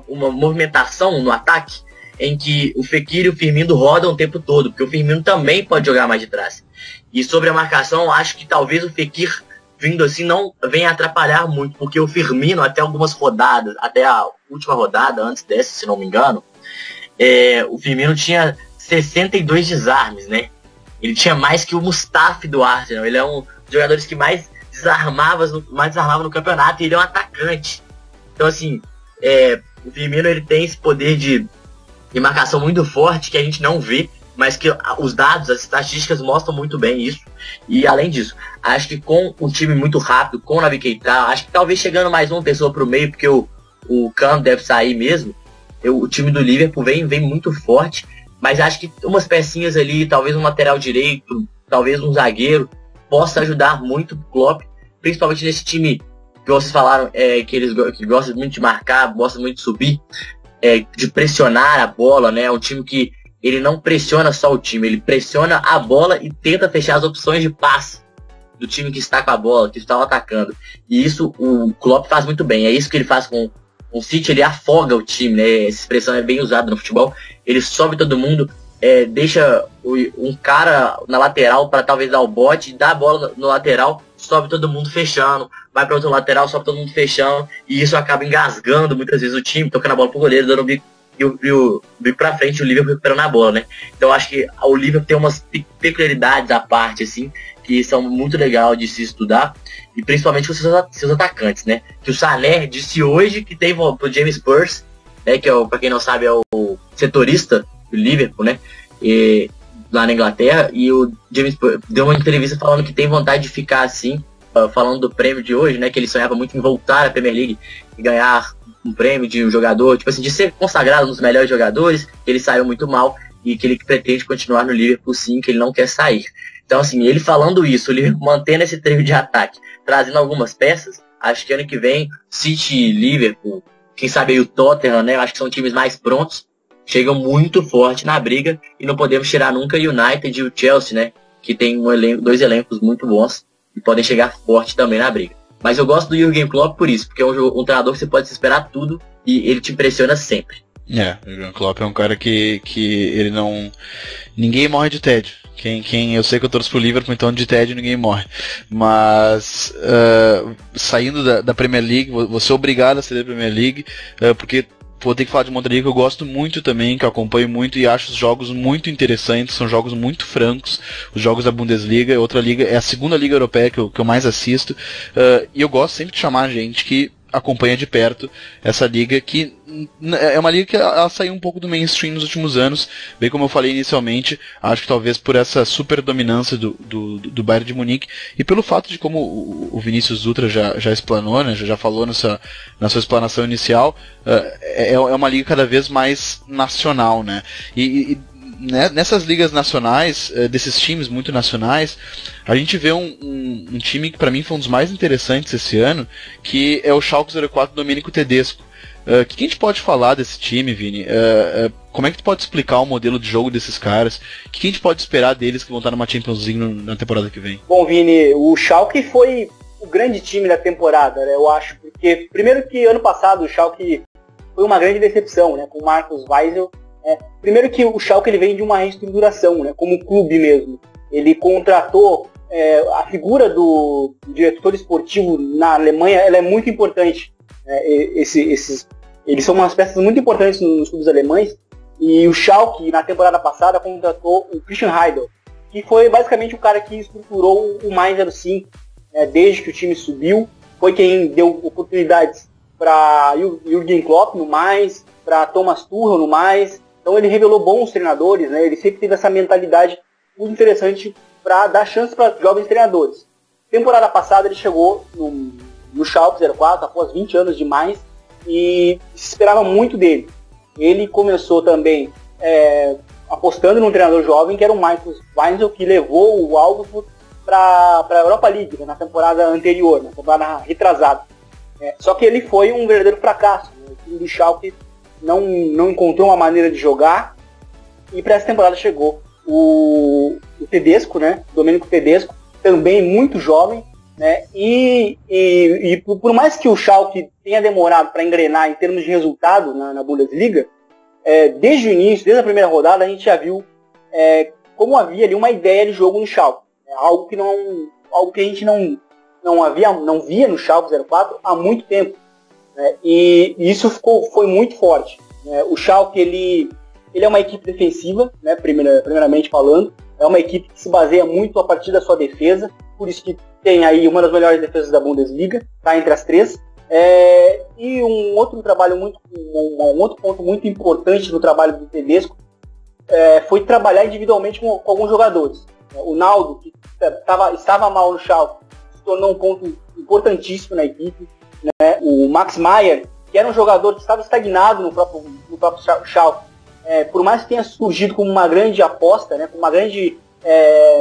movimentação no ataque em que o Fekir e o Firmino rodam o tempo todo, porque o Firmino também pode jogar mais de trás. E sobre a marcação, acho que talvez o Fekir vindo assim não vem atrapalhar muito, porque o Firmino até algumas rodadas, até a última rodada, antes dessa, se não me engano, o Firmino tinha 62 desarmes, né? Ele tinha mais que o Mustafi do Arsenal. Ele é um dos jogadores que mais desarmava no campeonato, e ele é um atacante. Então, assim, o Firmino ele tem esse poder de marcação muito forte que a gente não vê, mas que os dados, as estatísticas mostram muito bem isso. E além disso, acho que com um time muito rápido, com o Naby Keita, acho que talvez chegando mais uma pessoa pro meio, porque o Khan deve sair mesmo, o time do Liverpool vem muito forte, mas acho que umas pecinhas ali, talvez um lateral direito, talvez um zagueiro, possa ajudar muito o Klopp, principalmente nesse time que vocês falaram, que gosta muito de marcar, gosta muito de subir, de pressionar a bola, né? É um time que ele não pressiona só o time, ele pressiona a bola e tenta fechar as opções de passe do time que está com a bola, que está atacando. E isso o Klopp faz muito bem, é isso que ele faz com o City, ele afoga o time, né? Essa expressão é bem usada no futebol, ele sobe todo mundo, deixa um cara na lateral para talvez dar o bote, dá a bola no lateral, sobe todo mundo fechando, vai para outro lateral, sobe todo mundo fechando, e isso acaba engasgando muitas vezes o time, tocando a bola pro goleiro, dando o bico pra frente, o Liverpool recuperando a bola, né? Então acho que o Liverpool tem umas peculiaridades à parte, assim, que são muito legais de se estudar, e principalmente com seus atacantes, né? Que o Sané disse hoje que tem pro James Pearce, né? Que pra quem não sabe, é o setorista do Liverpool, né? Lá na Inglaterra, e o James Pearce deu uma entrevista falando que tem vontade de ficar assim, falando do prêmio de hoje, né? Que ele sonhava muito em voltar à Premier League e ganhar um prêmio de um jogador, tipo assim, de ser consagrado nos melhores jogadores. Ele saiu muito mal e que ele pretende continuar no Liverpool sim, que ele não quer sair. Então assim, ele falando isso, o Liverpool mantendo esse trio de ataque, trazendo algumas peças, acho que ano que vem, City, Liverpool, quem sabe aí o Tottenham, né, acho que são times mais prontos, chegam muito forte na briga, e não podemos tirar nunca o United e o Chelsea, né, que tem dois elencos muito bons e podem chegar forte também na briga. Mas eu gosto do Jürgen Klopp por isso, porque é um treinador que você pode esperar tudo e ele te impressiona sempre. O Jürgen Klopp é um cara que ele não... Ninguém morre de tédio. Eu sei que eu torço pro Liverpool, então de tédio ninguém morre. Mas saindo da Premier League, você é obrigado a sair da Premier League, porque vou ter que falar de uma outra liga que eu gosto muito também, que eu acompanho muito e acho os jogos muito interessantes, são jogos muito francos, os jogos da Bundesliga. Outra liga, é a segunda liga europeia que eu mais assisto, e eu gosto sempre de chamar gente que acompanha de perto essa liga, que é uma liga que ela saiu um pouco do mainstream nos últimos anos, bem como eu falei inicialmente, acho que talvez por essa super dominância do Bayern de Munique, e pelo fato de, como o Vinícius Dutra já explanou, né, já falou na sua explanação inicial, é uma liga cada vez mais nacional, né, e nessas ligas nacionais, desses times muito nacionais, a gente vê um time que para mim foi um dos mais interessantes esse ano, que é o Schalke 04 Domenico Tedesco. O que a gente pode falar desse time, Vini? Como é que tu pode explicar o modelo de jogo desses caras? O que a gente pode esperar deles que vão estar numa Champions League na temporada que vem? Bom, Vini, o Schalke foi o grande time da temporada, né, eu acho, porque primeiro que ano passado o Schalke foi uma grande decepção, né, com o Marcus Weisel. Primeiro que o Schalke ele vem de uma reestruturação, né, como clube mesmo. Ele contratou a figura do diretor esportivo na Alemanha, ela é muito importante. Eles são umas peças muito importantes nos clubes alemães. E o Schalke, na temporada passada, contratou o Christian Heidel, que foi basicamente o cara que estruturou o Mainz 05, desde que o time subiu. Foi quem deu oportunidades para Jürgen Klopp no Mainz, para Thomas Tuchel no Mainz. Então ele revelou bons treinadores, né? Ele sempre teve essa mentalidade muito interessante para dar chance para jovens treinadores. Temporada passada ele chegou no Schalke 04, após 20 anos de Mainz, e se esperava muito dele. Ele começou também apostando num treinador jovem, que era o Marcus Weisel, que levou o Augsburg para a Europa League, né, na temporada anterior, na temporada retrasada. Só que ele foi um verdadeiro fracasso, né? O time do Schalke não encontrou uma maneira de jogar, e para essa temporada chegou o Tedesco, né? Domenico Tedesco, também muito jovem, né? E por mais que o Schalke tenha demorado para engrenar em termos de resultado na Bundesliga, desde o início, desde a primeira rodada, a gente já viu como havia ali uma ideia de jogo no Schalke, algo que a gente não via no Schalke 04 há muito tempo, né? E isso foi muito forte, né? O Schalke ele é uma equipe defensiva, né? Primeiramente falando, é uma equipe que se baseia muito a partir da sua defesa, por isso que tem aí uma das melhores defesas da Bundesliga, tá entre as 3. E um outro ponto muito importante no trabalho do Tedesco foi trabalhar individualmente com alguns jogadores. O Naldo, que estava mal no Schalke, se tornou um ponto importantíssimo na equipe, né? O Max Meyer, que era um jogador que estava estagnado no próprio Schalke, por mais que tenha surgido como uma grande aposta, né, como uma grande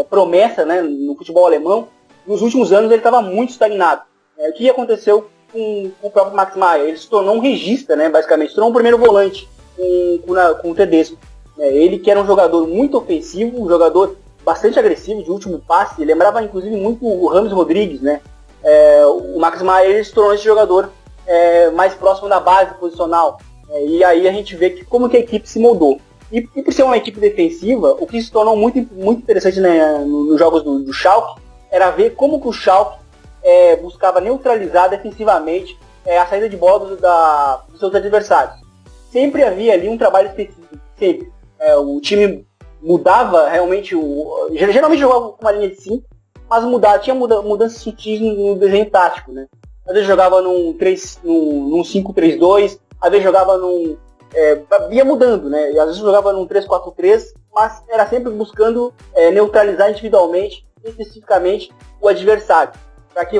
promessa, né, no futebol alemão, nos últimos anos ele estava muito estagnado. O que aconteceu com o próprio Max Meyer? Ele se tornou um regista, né, basicamente, se tornou um primeiro volante com o Tedesco. Ele que era um jogador muito ofensivo, um jogador bastante agressivo, de último passe, lembrava inclusive muito o James Rodrigues, né? O Max Meyer se tornou esse jogador mais próximo da base posicional. E aí a gente vê como que a equipe se moldou. E por ser uma equipe defensiva, o que se tornou muito, muito interessante, né, nos jogos do Schalke era ver como que o Schalke buscava neutralizar defensivamente a saída de bola dos seus adversários. Sempre havia ali um trabalho específico. Sempre. O time mudava realmente, geralmente jogava com uma linha de 5, mas tinha mudanças sutis no desenho tático, né? Às vezes jogava num 5-3-2, às vezes jogava ia mudando, né? E às vezes jogava num 3-4-3, mas era sempre buscando neutralizar individualmente, especificamente, o adversário, para que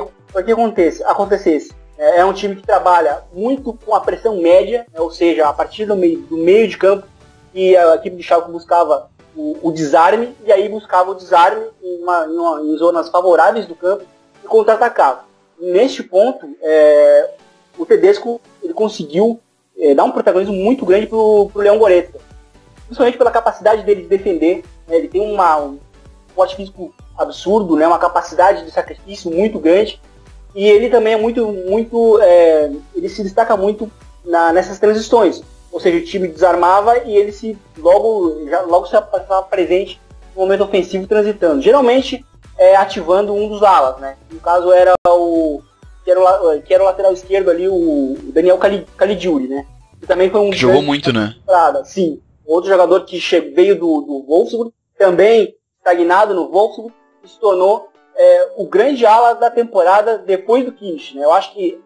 acontecesse. É um time que trabalha muito com a pressão média, ou seja, a partir do meio de campo, e a equipe de Schalke buscava o desarme, e aí buscava o desarme em zonas favoráveis do campo e contra-atacava. Neste ponto, o Tedesco ele conseguiu dar um protagonismo muito grande pro Leon Goretzka, principalmente pela capacidade dele de defender, né? Ele tem um porte físico absurdo, né? Uma capacidade de sacrifício muito grande, e ele também é ele se destaca muito nessas transições. Ou seja, o time desarmava e ele logo se passava presente no momento ofensivo transitando. Geralmente ativando um dos alas, né? No caso era que era o lateral esquerdo ali, o Daniel Caligiuri, né? Que também foi que jogou muito, né? Sim. Outro jogador que veio do Wolfsburg, também estagnado no Wolfsburg, e se tornou o grande ala da temporada depois do Kimmich, né? Eu acho que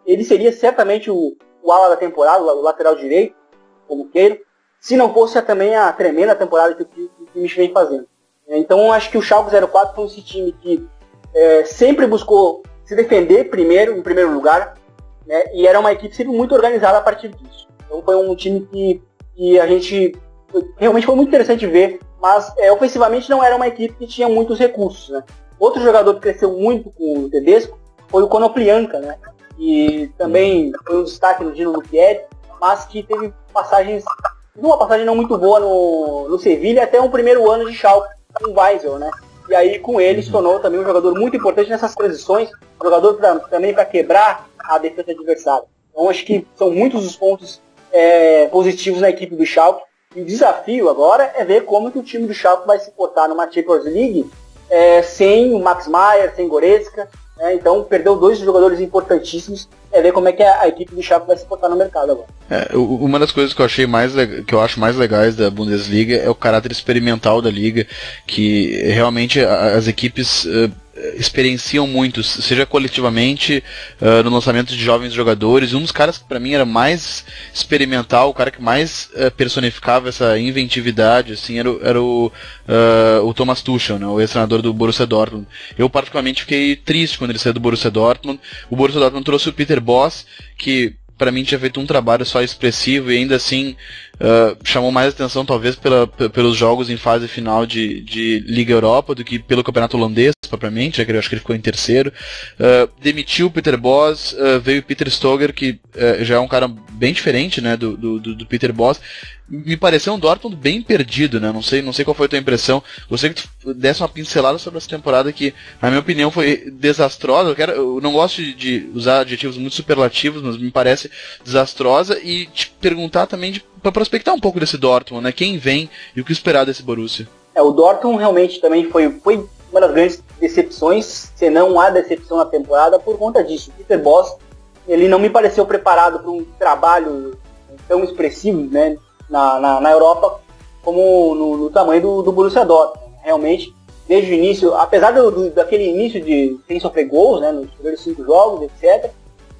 ele seria certamente o ala da temporada, o lateral direito, como queira, se não fosse também a tremenda temporada que o Kimmich vem fazendo. Então acho que o Schalke 04 foi esse time que sempre buscou se defender em primeiro lugar, né? E era uma equipe sempre muito organizada a partir disso. Então foi um time que a gente realmente foi muito interessante ver, mas ofensivamente não era uma equipe que tinha muitos recursos, né? Outro jogador que cresceu muito com o Tedesco foi o Konoplyanka, né? E também foi um destaque no Dinamo Kiev, mas que teve uma passagem não muito boa no Sevilha, até um primeiro ano de Schalke com o Weisel, né? E aí com ele se tornou também um jogador muito importante nessas transições, um jogador também para quebrar a defesa adversária. Então acho que são muitos os pontos positivos na equipe do Schalke, e o desafio agora é ver como que o time do Schalke vai se portar numa Champions League sem o Max Meyer, sem Goretzka, né? Então perdeu 2 jogadores importantíssimos, ver como é que a equipe do Schalke vai se portar no mercado agora. Uma das coisas que eu acho mais legais da Bundesliga é o caráter experimental da liga, que realmente as equipes experienciam muito, seja coletivamente, no lançamento de jovens jogadores. Um dos caras que para mim era mais experimental, o cara que mais personificava essa inventividade, assim, era o Thomas Tuchel, né, o ex-treinador do Borussia Dortmund. Eu particularmente fiquei triste quando ele saiu do Borussia Dortmund. O Borussia Dortmund trouxe o Peter Bosz, que para mim tinha feito um trabalho só expressivo e ainda assim chamou mais atenção talvez pelos jogos em fase final de Liga Europa do que pelo campeonato holandês, propriamente, já que eu acho que ele ficou em terceiro. Demitiu o Peter Bosz, veio o Peter Stöger, que já é um cara bem diferente, né, do Peter Bosz. Me pareceu um Dortmund bem perdido, né? Não sei qual foi a tua impressão. Gostaria que tu desse uma pincelada sobre essa temporada que, na minha opinião, foi desastrosa. Eu não gosto de usar adjetivos muito superlativos, mas me parece desastrosa. E te perguntar também para prospectar um pouco desse Dortmund, né? Quem vem e o que esperar desse Borussia? O Dortmund realmente também foi uma das grandes decepções, se não a decepção na temporada, por conta disso. O Peter Bosz, ele não me pareceu preparado para um trabalho tão expressivo, né, na Europa como no tamanho do Borussia Dortmund. Realmente, desde o início, apesar daquele início de sem sofrer gols, né, nos primeiros 5 jogos, etc.,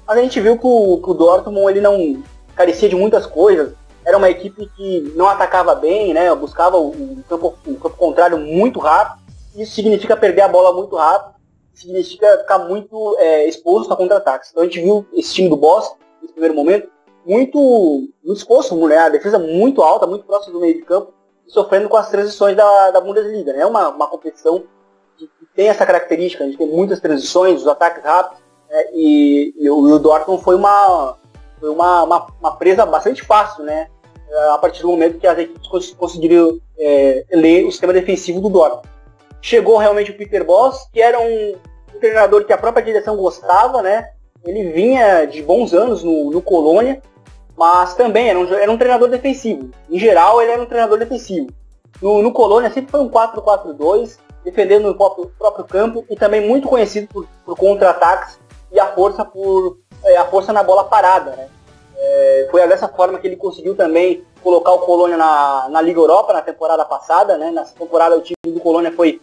mas a gente viu que o Dortmund ele não carecia de muitas coisas. Era uma equipe que não atacava bem, né, buscava o campo contrário muito rápido. Isso significa perder a bola muito rápido, significa ficar muito exposto a contra-ataques. Então a gente viu esse time do Bosz, nesse primeiro momento, muito exposto, né, a defesa muito alta, muito próxima do meio de campo, sofrendo com as transições da Bundesliga. É uma competição que tem essa característica, a gente tem muitas transições, os ataques rápidos, e o Dortmund foi uma presa bastante fácil, né, a partir do momento que as equipes conseguiram ler o sistema defensivo do Dortmund. Chegou realmente o Peter Bosz, que era um treinador que a própria direção gostava, né, ele vinha de bons anos no Colônia, mas também era um treinador defensivo. Em geral, ele era um treinador defensivo. No Colônia sempre foi um 4-4-2, defendendo no próprio campo e também muito conhecido por contra-ataques e a força na bola parada, né? Foi dessa forma que ele conseguiu também colocar o Colônia na Liga Europa na temporada passada, né? Nessa temporada o time do Colônia foi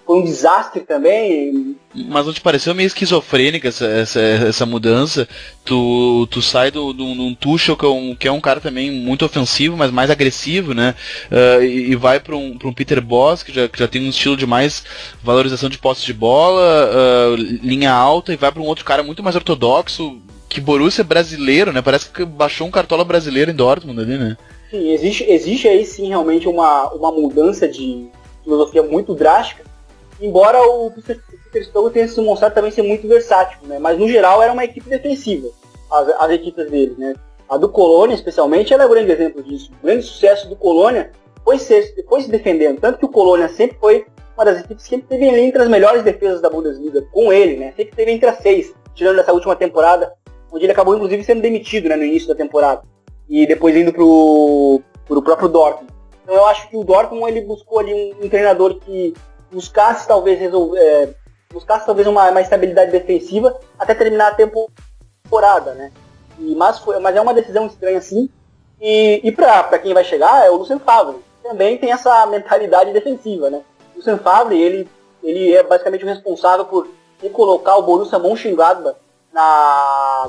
um desastre também. Mas não te pareceu meio esquizofrênica essa mudança? Tu sai de um Tuchel que é um cara também muito ofensivo, mas mais agressivo, né? E vai para um Peter Bosz, que já tem um estilo de mais valorização de posse de bola, linha alta, e vai para um outro cara muito mais ortodoxo, que Borussia é brasileiro, né? Parece que baixou um cartola brasileiro em Dortmund ali, né? Sim, existe aí sim realmente uma mudança de filosofia muito drástica. Embora o Peter Stöger tenha se mostrado também ser muito versátil, né? Mas no geral era uma equipe defensiva, as equipes dele, né? A do Colônia, especialmente, ela é um grande exemplo disso. O grande sucesso do Colônia foi se defendendo, tanto que o Colônia sempre foi uma das equipes que sempre teve ali entre as melhores defesas da Bundesliga, com ele, né? Sempre teve entre as 6, tirando essa última temporada, onde ele acabou inclusive sendo demitido, né, no início da temporada, e depois indo pro próprio Dortmund. Então eu acho que o Dortmund ele buscou ali um treinador que buscasse talvez uma estabilidade defensiva até terminar a temporada, né? Mas é uma decisão estranha sim. E para quem vai chegar é o Lucien Favre, que também tem essa mentalidade defensiva, né? O Lucien Favre ele é basicamente o responsável por colocar o Borussia Mönchengladbach na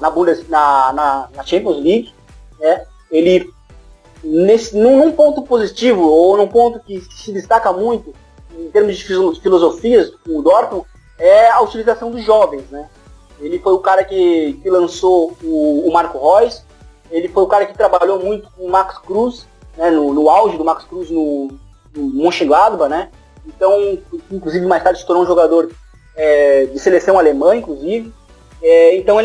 Champions League, né? Ele num ponto positivo ou num ponto que se destaca muito em termos de filosofias, o Dortmund, é a utilização dos jovens, né? Ele foi o cara que lançou o Marco Reus, ele foi o cara que trabalhou muito com o Max Kruse, né, no auge do Max Kruse no Mönchengladbach, né? Então, inclusive mais tarde se tornou um jogador de seleção alemã, inclusive. Então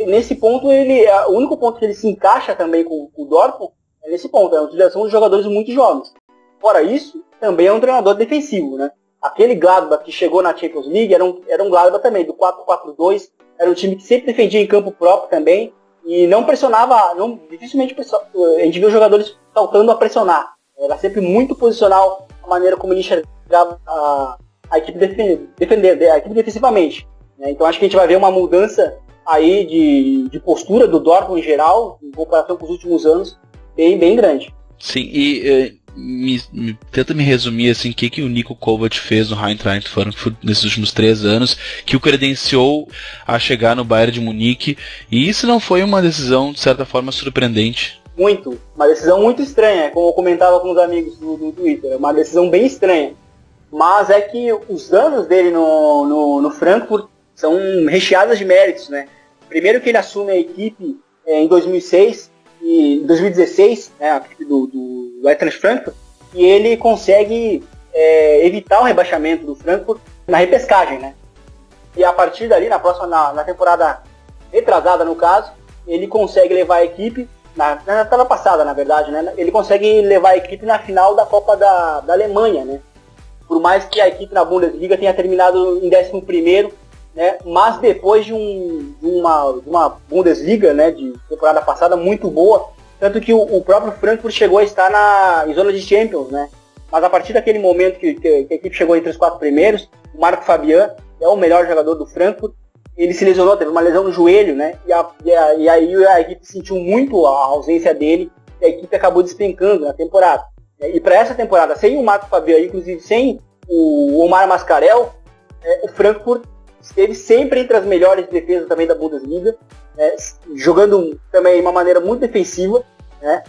nesse ponto, o único ponto que ele se encaixa também com o Dortmund é nesse ponto, é a utilização de jogadores muito jovens. Fora isso, também é um treinador defensivo, né? Aquele Gladbach que chegou na Champions League era um Gladbach também, do 4-4-2, era um time que sempre defendia em campo próprio também, e não pressionava, dificilmente a gente viu jogadores faltando a pressionar. Era sempre muito posicional a maneira como ele enxergava a equipe defensivamente, né? Então acho que a gente vai ver uma mudança aí de postura do Dortmund em geral, em comparação com os últimos anos, bem grande. Sim, e tenta me resumir assim, o que o Nico Kovac fez no Eintracht Frankfurt nesses últimos 3 anos, que o credenciou a chegar no Bayern de Munique, e isso não foi uma decisão, de certa forma, surpreendente? Uma decisão muito estranha, como eu comentava com os amigos do Twitter, uma decisão bem estranha, mas é que os anos dele no Frankfurt são recheados de méritos, né? Primeiro que ele assume a equipe em 2006, e em 2016, né, a equipe do Eintracht Frankfurt, e ele consegue evitar o rebaixamento do Frankfurt na repescagem, né? E a partir dali, na temporada retrasada no caso, ele consegue levar a equipe, na temporada passada na verdade, né? Ele consegue levar a equipe na final da Copa da Alemanha, né? Por mais que a equipe na Bundesliga tenha terminado em 11º, né? Mas depois de uma Bundesliga, né, de temporada passada muito boa, tanto que o próprio Frankfurt chegou a estar em zona de Champions, né? Mas a partir daquele momento que a equipe chegou entre os 4 primeiros, o Marco Fabian é o melhor jogador do Frankfurt. Ele se lesionou, teve uma lesão no joelho, né? E aí a equipe sentiu muito a ausência dele e a equipe acabou despencando na temporada. E para essa temporada, sem o Marco Fabian, inclusive sem o Omar Mascarell, o Frankfurt esteve sempre entre as melhores defesas também da Bundesliga, jogando também de uma maneira muito defensiva, né?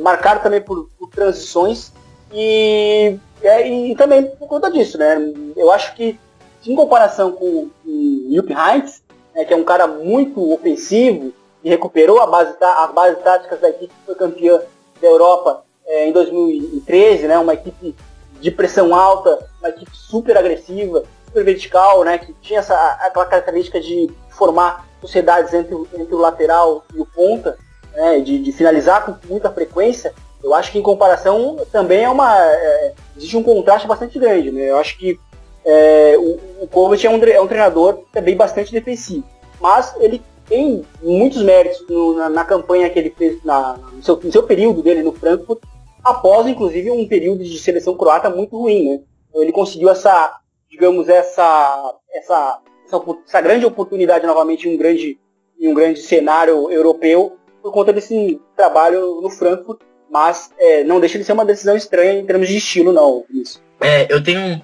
Marcado também por transições e também por conta disso, né? Eu acho que em comparação com o Jupp Heynckes, que é um cara muito ofensivo e recuperou as bases táticas da equipe que foi campeã da Europa em 2013, né? Uma equipe de pressão alta, uma equipe super agressiva, super vertical, né? Que tinha aquela característica de formar sociedades entre o lateral e o ponta, né? De finalizar com muita frequência. Eu acho que em comparação também existe um contraste bastante grande, né? Eu acho que o Kovac é um treinador também bastante defensivo, mas ele tem muitos méritos na campanha que ele fez no seu período dele no Frankfurt, após inclusive um período de seleção croata muito ruim, né? Então, ele conseguiu essa grande oportunidade novamente em um grande cenário europeu por conta desse trabalho no Frankfurt, mas não deixa de ser uma decisão estranha em termos de estilo, não. Isso. Eu tenho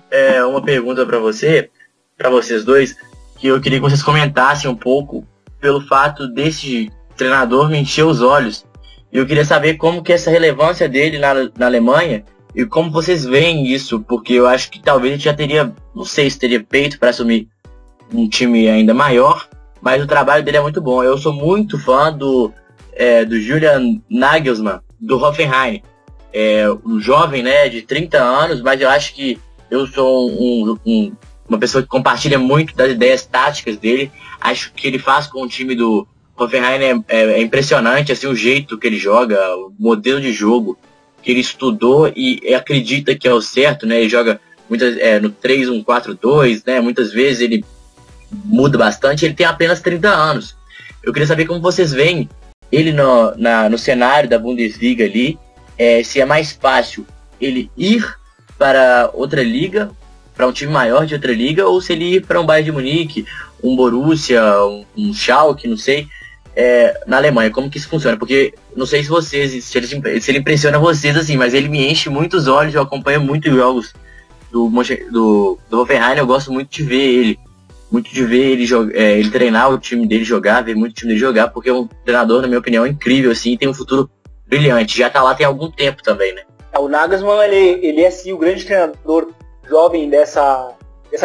uma pergunta para vocês dois, que eu queria que vocês comentassem um pouco pelo fato desse treinador me encher os olhos. E eu queria saber como que essa relevância dele na Alemanha e como vocês veem isso, porque eu acho que talvez a gente já teria, não sei se teria peito para assumir um time ainda maior, mas o trabalho dele é muito bom. Eu sou muito fã do Julian Nagelsmann, do Hoffenheim. Um jovem, né, de 30 anos, mas eu acho que eu sou uma pessoa que compartilha muito das ideias táticas dele. Acho que ele faz com o time do Hoffenheim é impressionante, assim, o jeito que ele joga, o modelo de jogo que ele estudou e acredita que é o certo, né? Ele joga no 3-1-4-2, né? Muitas vezes ele muda bastante, ele tem apenas 30 anos. Eu queria saber como vocês veem ele no cenário da Bundesliga ali, se é mais fácil ele ir para outra liga, para um time maior de outra liga, ou se ele ir para um Bayern de Munique, um Borussia, um Schalke, não sei, na Alemanha. Como que isso funciona? Porque não sei se ele impressiona vocês assim, mas ele me enche muitos olhos. Eu acompanho muitos jogos do Hoffenheim. Eu gosto muito de ver ele treinar o time dele jogar, ver muito o time dele jogar, porque é um treinador, na minha opinião, incrível, assim, e tem um futuro brilhante. Já tá lá tem algum tempo também, né? O Nagelsmann, ele é sim o grande treinador jovem dessa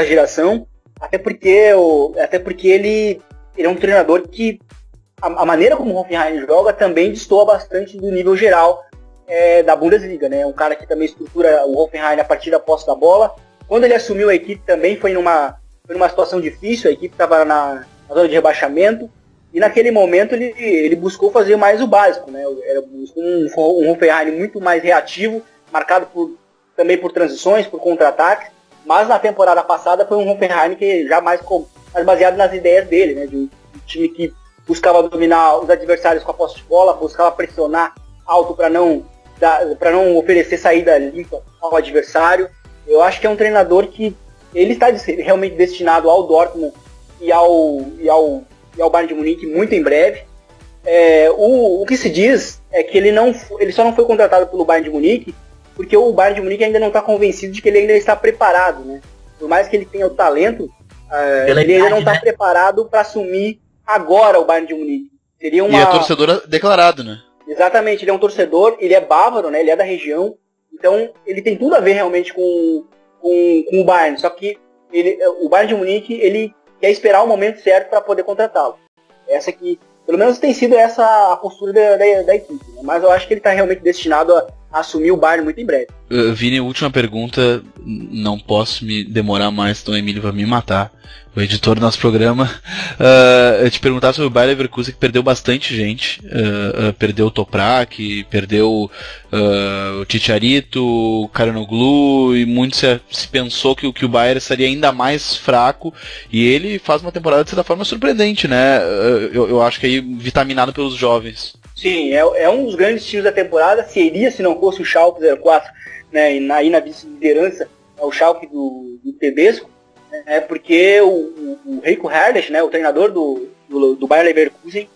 geração, até porque ele é um treinador que a maneira como o Hoffenheim joga também destoa bastante do nível geral da Bundesliga, né? Um cara que também estrutura o Hoffenheim a partir da posse da bola. Quando ele assumiu a equipe também foi numa situação difícil, a equipe estava na zona de rebaixamento, e naquele momento ele buscou fazer mais o básico, né? Buscou um Hoffenheim muito mais reativo, marcado também por transições, por contra-ataques, mas na temporada passada foi um Hoffenheim que já mais baseado nas ideias dele, né? De um time que buscava dominar os adversários com a posse de bola, buscava pressionar alto para não oferecer saída limpa ao adversário. Eu acho que é um treinador que ele está realmente destinado ao Dortmund e ao Bayern de Munique muito em breve. O que se diz é que ele só não foi contratado pelo Bayern de Munique porque o Bayern de Munique ainda não está convencido de que ele ainda está preparado, né? Por mais que ele tenha o talento, ele ainda não está preparado para assumir agora o Bayern de Munique. E é torcedor declarado, né? Exatamente, ele é um torcedor, ele é bávaro, né? Ele é da região, então ele tem tudo a ver realmente com o Bayern, só que o Bayern de Munique, ele quer esperar o momento certo para poder contratá-lo. Essa que, pelo menos tem sido essa a postura da equipe, né? Mas eu acho que ele está realmente destinado a assumir o Bayern muito em breve. Vini, última pergunta, não posso me demorar mais, então o Emílio vai me matar, o editor do nosso programa. Eu te perguntar sobre o Bayer Leverkusen, que perdeu bastante gente, perdeu o Toprak, perdeu o Chicharito, o Karanoglu, e muito se pensou que o Bayer estaria ainda mais fraco, e ele faz uma temporada de certa forma surpreendente, né? Eu acho que aí vitaminado pelos jovens. Sim, é um dos grandes times da temporada, seria se não fosse o Schalke 04, né, aí na vice-liderança, o Schalke do Tedesco, porque o Heiko Herrlich, né, o treinador do Bayer Leverkusen,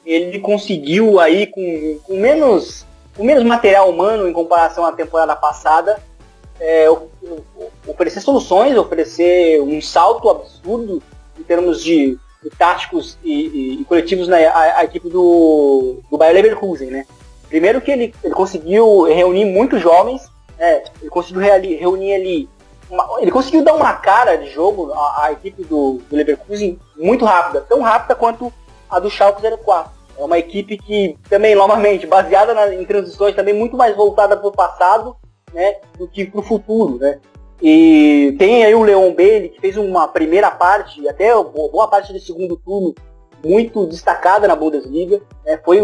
ele conseguiu aí com menos material humano em comparação à temporada passada, oferecer soluções, oferecer um salto absurdo em termos de táticos e coletivos na equipe do Bayer Leverkusen, né? Primeiro que ele conseguiu reunir muitos jovens, ele conseguiu reunir ali, ele conseguiu dar uma cara de jogo à equipe do Leverkusen muito rápida, tão rápida quanto a do Schalke 04. É uma equipe que também, novamente, baseada em transições, também muito mais voltada para o passado, né, do que para o futuro, né? E tem aí o Leon Bailey, que fez uma primeira parte, até boa parte do segundo turno, muito destacada na Bundesliga, né? Foi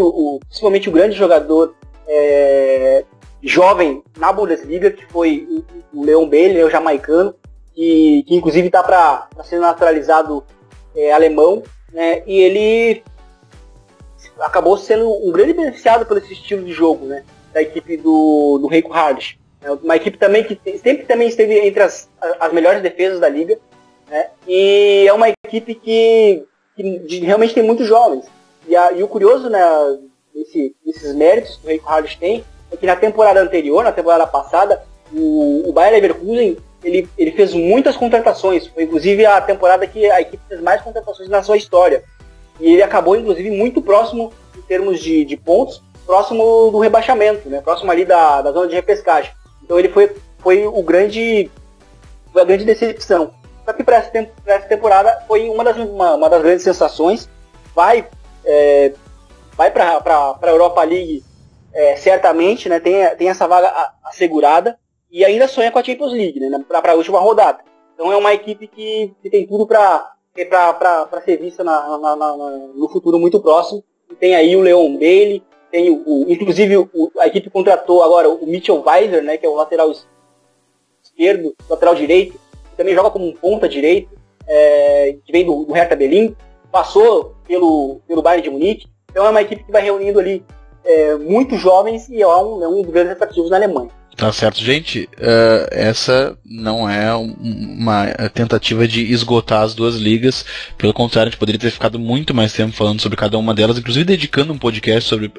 principalmente o grande jogador jovem na Bundesliga, que foi o Leon Bailey, o jamaicano, que inclusive está para ser naturalizado alemão, né? E ele acabou sendo um grande beneficiado pelo esse estilo de jogo, né, da equipe do Heiko Herrlich. Uma equipe também que sempre também esteve entre as melhores defesas da liga, né, e é uma equipe que realmente tem muitos jovens. E o curioso, né, desses méritos que o Heiko Herrlich tem é que na temporada anterior, na temporada passada, o Bayer Leverkusen ele fez muitas contratações. Foi inclusive a temporada que a equipe fez mais contratações na sua história. E ele acabou, inclusive, muito próximo, em termos de pontos, próximo do rebaixamento, né? Próximo ali da zona de repescagem. Então ele foi a grande decepção. Só que para essa temporada foi uma das grandes sensações. Vai para a Europa League certamente, né? Tem essa vaga assegurada e ainda sonha com a Champions League, né? Para a última rodada. Então é uma equipe que tem tudo para ser vista no futuro muito próximo. E tem aí o Leon Bailey, tem inclusive a equipe contratou agora o Mitchell Weiser, né, que é o lateral esquerdo, lateral direito, que também joga como um ponta direito, que vem do Hertha Berlin, passou pelo Bayern de Munique. Então é uma equipe que vai reunindo ali muitos jovens e é um dos grandes atrativos na Alemanha. Tá certo, gente. Essa não é uma tentativa de esgotar as duas ligas. Pelo contrário, a gente poderia ter ficado muito mais tempo falando sobre cada uma delas, inclusive dedicando um podcast sobre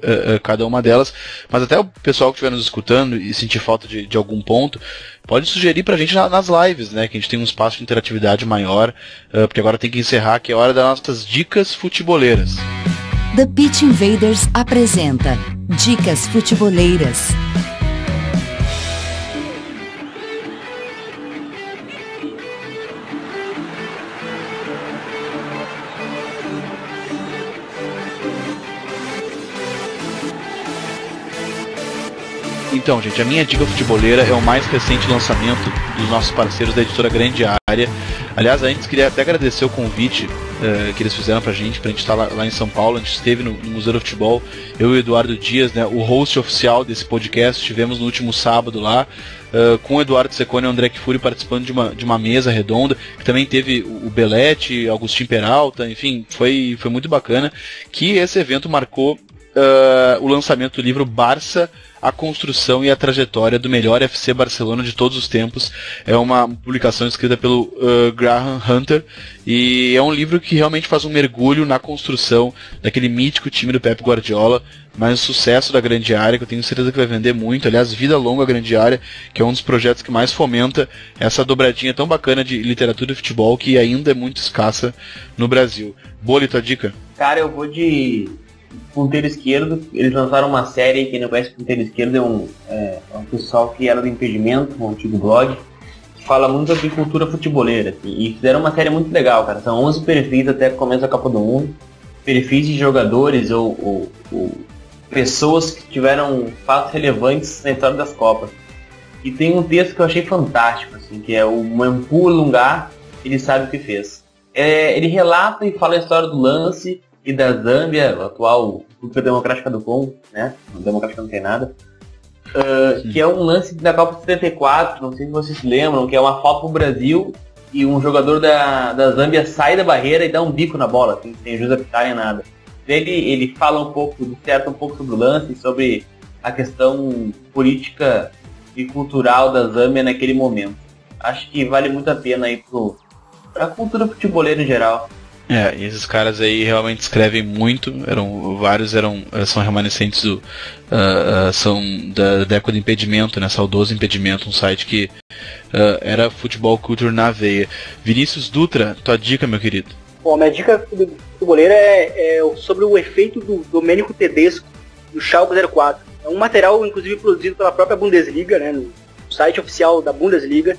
cada uma delas. Mas até o pessoal que estiver nos escutando e sentir falta de algum ponto, pode sugerir pra gente nas lives, né? Que a gente tem um espaço de interatividade maior, porque agora tem que encerrar, que é a hora das nossas dicas futeboleiras. The Pitch Invaders apresenta Dicas Futeboleiras. Então, gente, a minha dica futeboleira é o mais recente lançamento dos nossos parceiros da editora Grande Área. Aliás, antes queria até agradecer o convite que eles fizeram pra gente estar lá em São Paulo. A gente esteve no Museu do Futebol, eu e o Eduardo Dias, né, o host oficial desse podcast. Estivemos no último sábado lá, com o Eduardo Secone e o André Kfouri participando de uma mesa redonda, que também teve o Belete, Agustin Peralta, enfim, foi muito bacana, que esse evento marcou o lançamento do livro Barça, a construção e a trajetória do melhor FC Barcelona de todos os tempos. É uma publicação escrita pelo Graham Hunter, e é um livro que realmente faz um mergulho na construção daquele mítico time do Pep Guardiola, mas o sucesso da Grande Área, que eu tenho certeza que vai vender muito. Aliás, Vida Longa Grande Área, que é um dos projetos que mais fomenta essa dobradinha tão bacana de literatura e futebol, que ainda é muito escassa no Brasil. Boli, tua dica? Cara, eu vou de Ponteiro Esquerdo. Eles lançaram uma série, quem não conhece Ponteiro Esquerdo é um pessoal que era do Impedimento, um antigo blog, que fala muito sobre cultura futeboleira, assim, e fizeram uma série muito legal, cara. São 11 perfis até que começa a Copa do Mundo, perfis de jogadores ou pessoas que tiveram fatos relevantes na história das Copas. E tem um texto que eu achei fantástico, assim, que é o Mampu Lunga, ele sabe o que fez. Ele relata e fala a história do lance e da Zâmbia, a atual República Democrática do Congo, né? Democrática não tem nada. Que é um lance da Copa de 74, não sei se vocês se lembram, que é uma falta pro Brasil e um jogador da Zâmbia sai da barreira e dá um bico na bola, assim, sem juiz apitar nem nada. Ele fala um pouco sobre o lance, sobre a questão política e cultural da Zâmbia naquele momento. Acho que vale muito a pena aí pro pra cultura futebolera em geral. E esses caras aí realmente escrevem muito, vários são remanescentes são da década do Impedimento, né, saudoso Impedimento, um site que era futebol culture na veia. Vinícius Dutra, tua dica, meu querido? Bom, minha dica futebolera é sobre o efeito do Domênico Tedesco do Schalke 04. É um material, inclusive, produzido pela própria Bundesliga, né, no site oficial da Bundesliga,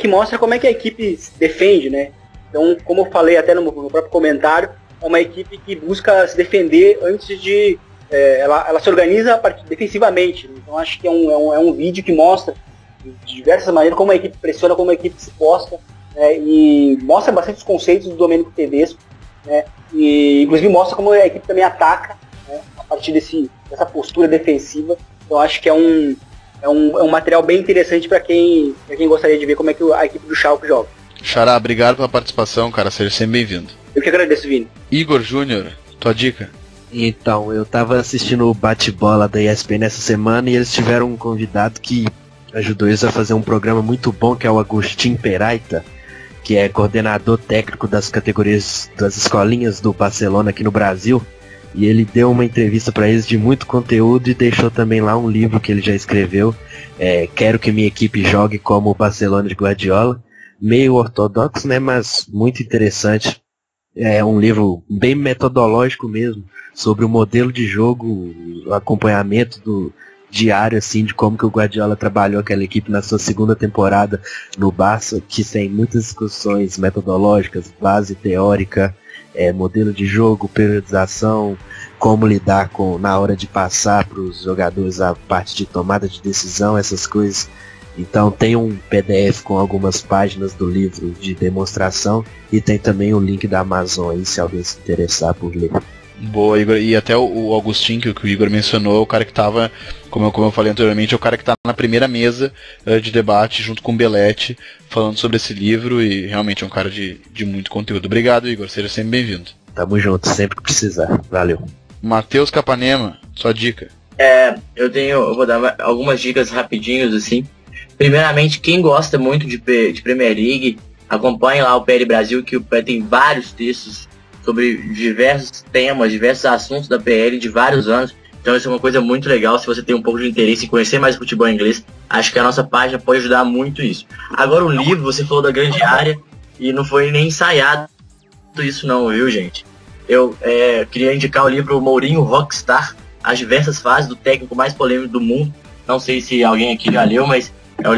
que mostra como é que a equipe se defende, né? Então, como eu falei até no próprio comentário, é uma equipe que busca se defender antes de... ela se organiza defensivamente. Então, acho que é um vídeo que mostra de diversas maneiras como a equipe pressiona, como a equipe se posta, e mostra bastante os conceitos do Domênico Tedesco, né, e inclusive mostra como a equipe também ataca, né, a partir dessa postura defensiva. Então, acho que é um material bem interessante para quem gostaria de ver como é que a equipe do Schalke joga. Xará, obrigado pela participação, cara. Seja sempre bem-vindo. Eu que agradeço, Vini. Igor Júnior, tua dica? Então, eu tava assistindo o bate-bola da ESPN essa semana e eles tiveram um convidado que ajudou eles a fazer um programa muito bom, que é o Agustin Peraita, que é coordenador técnico das categorias das escolinhas do Barcelona aqui no Brasil. E ele deu uma entrevista para eles de muito conteúdo e deixou também lá um livro que ele já escreveu, Quero que minha equipe jogue como o Barcelona de Guardiola. Meio ortodoxo, né, mas muito interessante. É um livro bem metodológico mesmo, sobre o modelo de jogo, o acompanhamento diário, assim, de como que o Guardiola trabalhou aquela equipe na sua segunda temporada no Barça, que tem muitas discussões metodológicas, base teórica, modelo de jogo, periodização, como lidar na hora de passar para os jogadores a parte de tomada de decisão, essas coisas. Então tem um PDF com algumas páginas do livro de demonstração e tem também o link da Amazon aí, se alguém se interessar por ler. Boa, Igor. E até o Agustin, que o Igor mencionou, o cara que estava, como eu falei anteriormente, é o cara que está na primeira mesa de debate junto com o Belletti, falando sobre esse livro, e realmente é um cara de muito conteúdo. Obrigado, Igor. Seja sempre bem-vindo. Tamo junto, sempre que precisar. Valeu. Matheus Capanema, sua dica. Eu vou dar algumas dicas rapidinhos, assim. Primeiramente, quem gosta muito de Premier League, acompanhe lá o PL Brasil, que tem vários textos sobre diversos temas, diversos assuntos da PL de vários anos. Então isso é uma coisa muito legal. Se você tem um pouco de interesse em conhecer mais futebol inglês, acho que a nossa página pode ajudar muito isso. Agora o livro, você falou da grande área e não foi nem ensaiado isso não, viu, gente? Eu queria indicar o livro Mourinho Rockstar, as diversas fases do técnico mais polêmico do mundo. Não sei se alguém aqui já leu, mas é um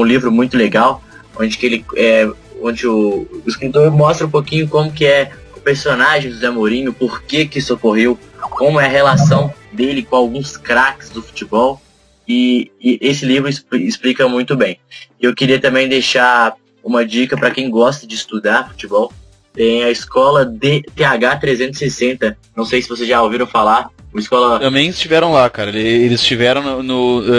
livro muito legal, onde o escritor mostra um pouquinho como que é o personagem do Zé Mourinho, por que isso ocorreu, como é a relação dele com alguns craques do futebol, e esse livro explica muito bem. Eu queria também deixar uma dica para quem gosta de estudar futebol. Tem a escola DTH 360, não sei se vocês já ouviram falar. Também estiveram lá, cara. Eles estiveram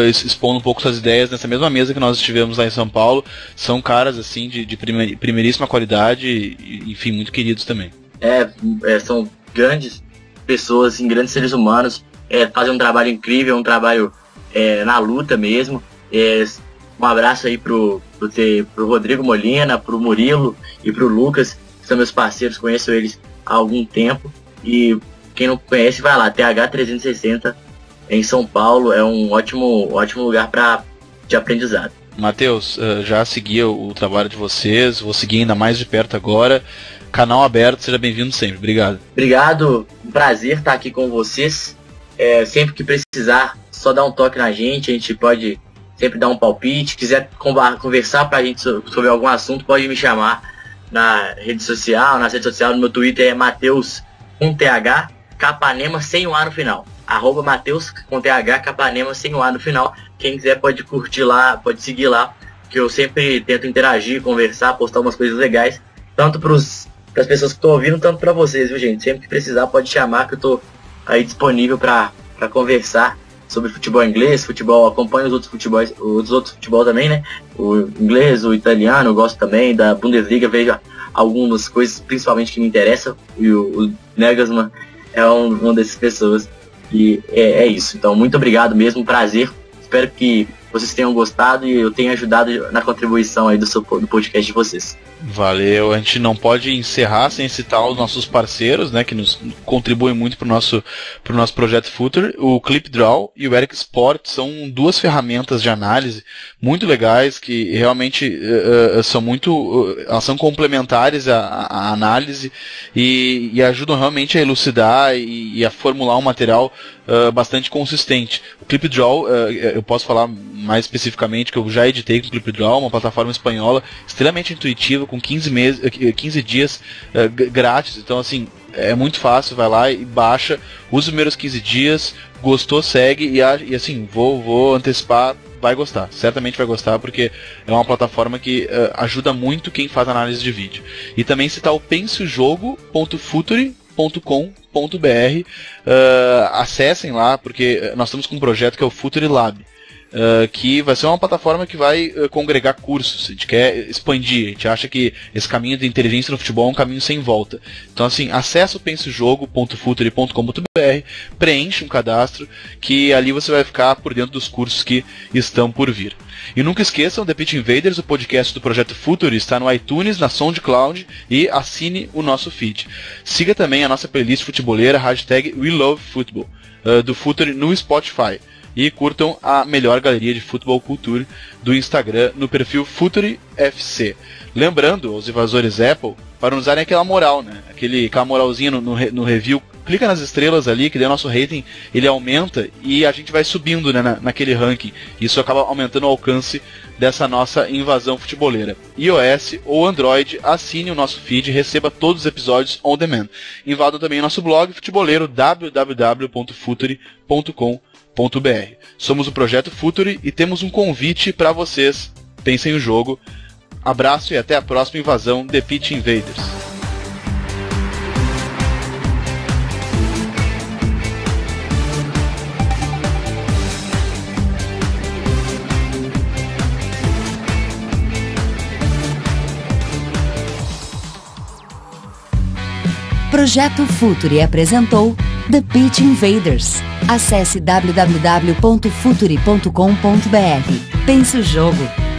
expondo um pouco suas ideias nessa mesma mesa que nós estivemos lá em São Paulo. São caras, assim, de primeiríssima qualidade e, enfim, muito queridos também. São grandes pessoas, assim, grandes seres humanos. Fazem um trabalho incrível, um trabalho na luta mesmo. Um abraço aí pro Rodrigo Molina, pro Murilo e pro Lucas, que são meus parceiros, conheço eles há algum tempo. E quem não conhece, vai lá, TH360 em São Paulo, é um ótimo lugar de aprendizado. Matheus, já segui o trabalho de vocês, vou seguir ainda mais de perto agora. Canal aberto, seja bem-vindo sempre, obrigado. Obrigado, um prazer estar aqui com vocês. Sempre que precisar, só dá um toque na gente, a gente pode sempre dar um palpite. Quiser conversar pra gente sobre algum assunto, pode me chamar nas redes sociais, no meu Twitter é Matheus com TH, Capanema sem o A no final. @Matheus com TH, Capanema sem o A no final. Quem quiser pode curtir lá, pode seguir lá, que eu sempre tento interagir, conversar, postar umas coisas legais, tanto para as pessoas que estão ouvindo, tanto para vocês, viu, gente? Sempre que precisar pode chamar, que eu tô aí disponível para conversar sobre futebol inglês, acompanho os outros futebol também, né? O inglês, o italiano, eu gosto também, da Bundesliga, vejo algumas coisas principalmente que me interessam, e o Nagelsmann é uma dessas pessoas, e é isso. Então, muito obrigado mesmo, prazer. Espero que vocês tenham gostado e eu tenha ajudado na contribuição aí do podcast de vocês. Valeu, a gente não pode encerrar sem citar os nossos parceiros, né, que nos contribuem muito pro nosso projeto Futuri. O ClipDraw e o Eric Sport são duas ferramentas de análise muito legais que realmente elas são complementares à análise e ajudam realmente a elucidar e a formular um material bastante consistente. O ClipDraw, eu posso falar mais especificamente que eu já editei com o ClipDraw, uma plataforma espanhola extremamente intuitiva, com 15 dias grátis. Então, assim, é muito fácil, vai lá e baixa, usa os primeiros 15 dias, gostou, segue e assim, vou antecipar, vai gostar, certamente vai gostar, porque é uma plataforma que ajuda muito quem faz análise de vídeo. E também citar o penseojogo.futuri.com.br, acessem lá, porque nós estamos com um projeto que é o Futuri Lab, que vai ser uma plataforma que vai congregar cursos. A gente quer expandir, a gente acha que esse caminho de inteligência no futebol é um caminho sem volta. Então, assim, acessa o penseojogo.futuri.com.br, preenche um cadastro, que ali você vai ficar por dentro dos cursos que estão por vir. E nunca esqueçam, The Pitch Invaders, o podcast do Projeto Futuri, está no iTunes, na SoundCloud, e assine o nosso feed. Siga também a nossa playlist futeboleira, hashtag WeLoveFootball, do Futuri no Spotify. E curtam a melhor galeria de futebol cultura do Instagram no perfil FuturiFC. Lembrando aos invasores Apple para nos darem aquela moral, né? Aquela moralzinha no review. Clica nas estrelas ali, que daí o nosso rating ele aumenta e a gente vai subindo, né, naquele ranking. Isso acaba aumentando o alcance dessa nossa invasão futeboleira. iOS ou Android, assine o nosso feed e receba todos os episódios on demand. Invada também o nosso blog futeboleiro www.futuri.com.br. Somos o Projeto Futuri e temos um convite para vocês. Pensem o jogo. Abraço e até a próxima invasão The Pitch Invaders. Projeto Futuri apresentou The Pitch Invaders. Acesse www.futuri.com.br. Pense o jogo.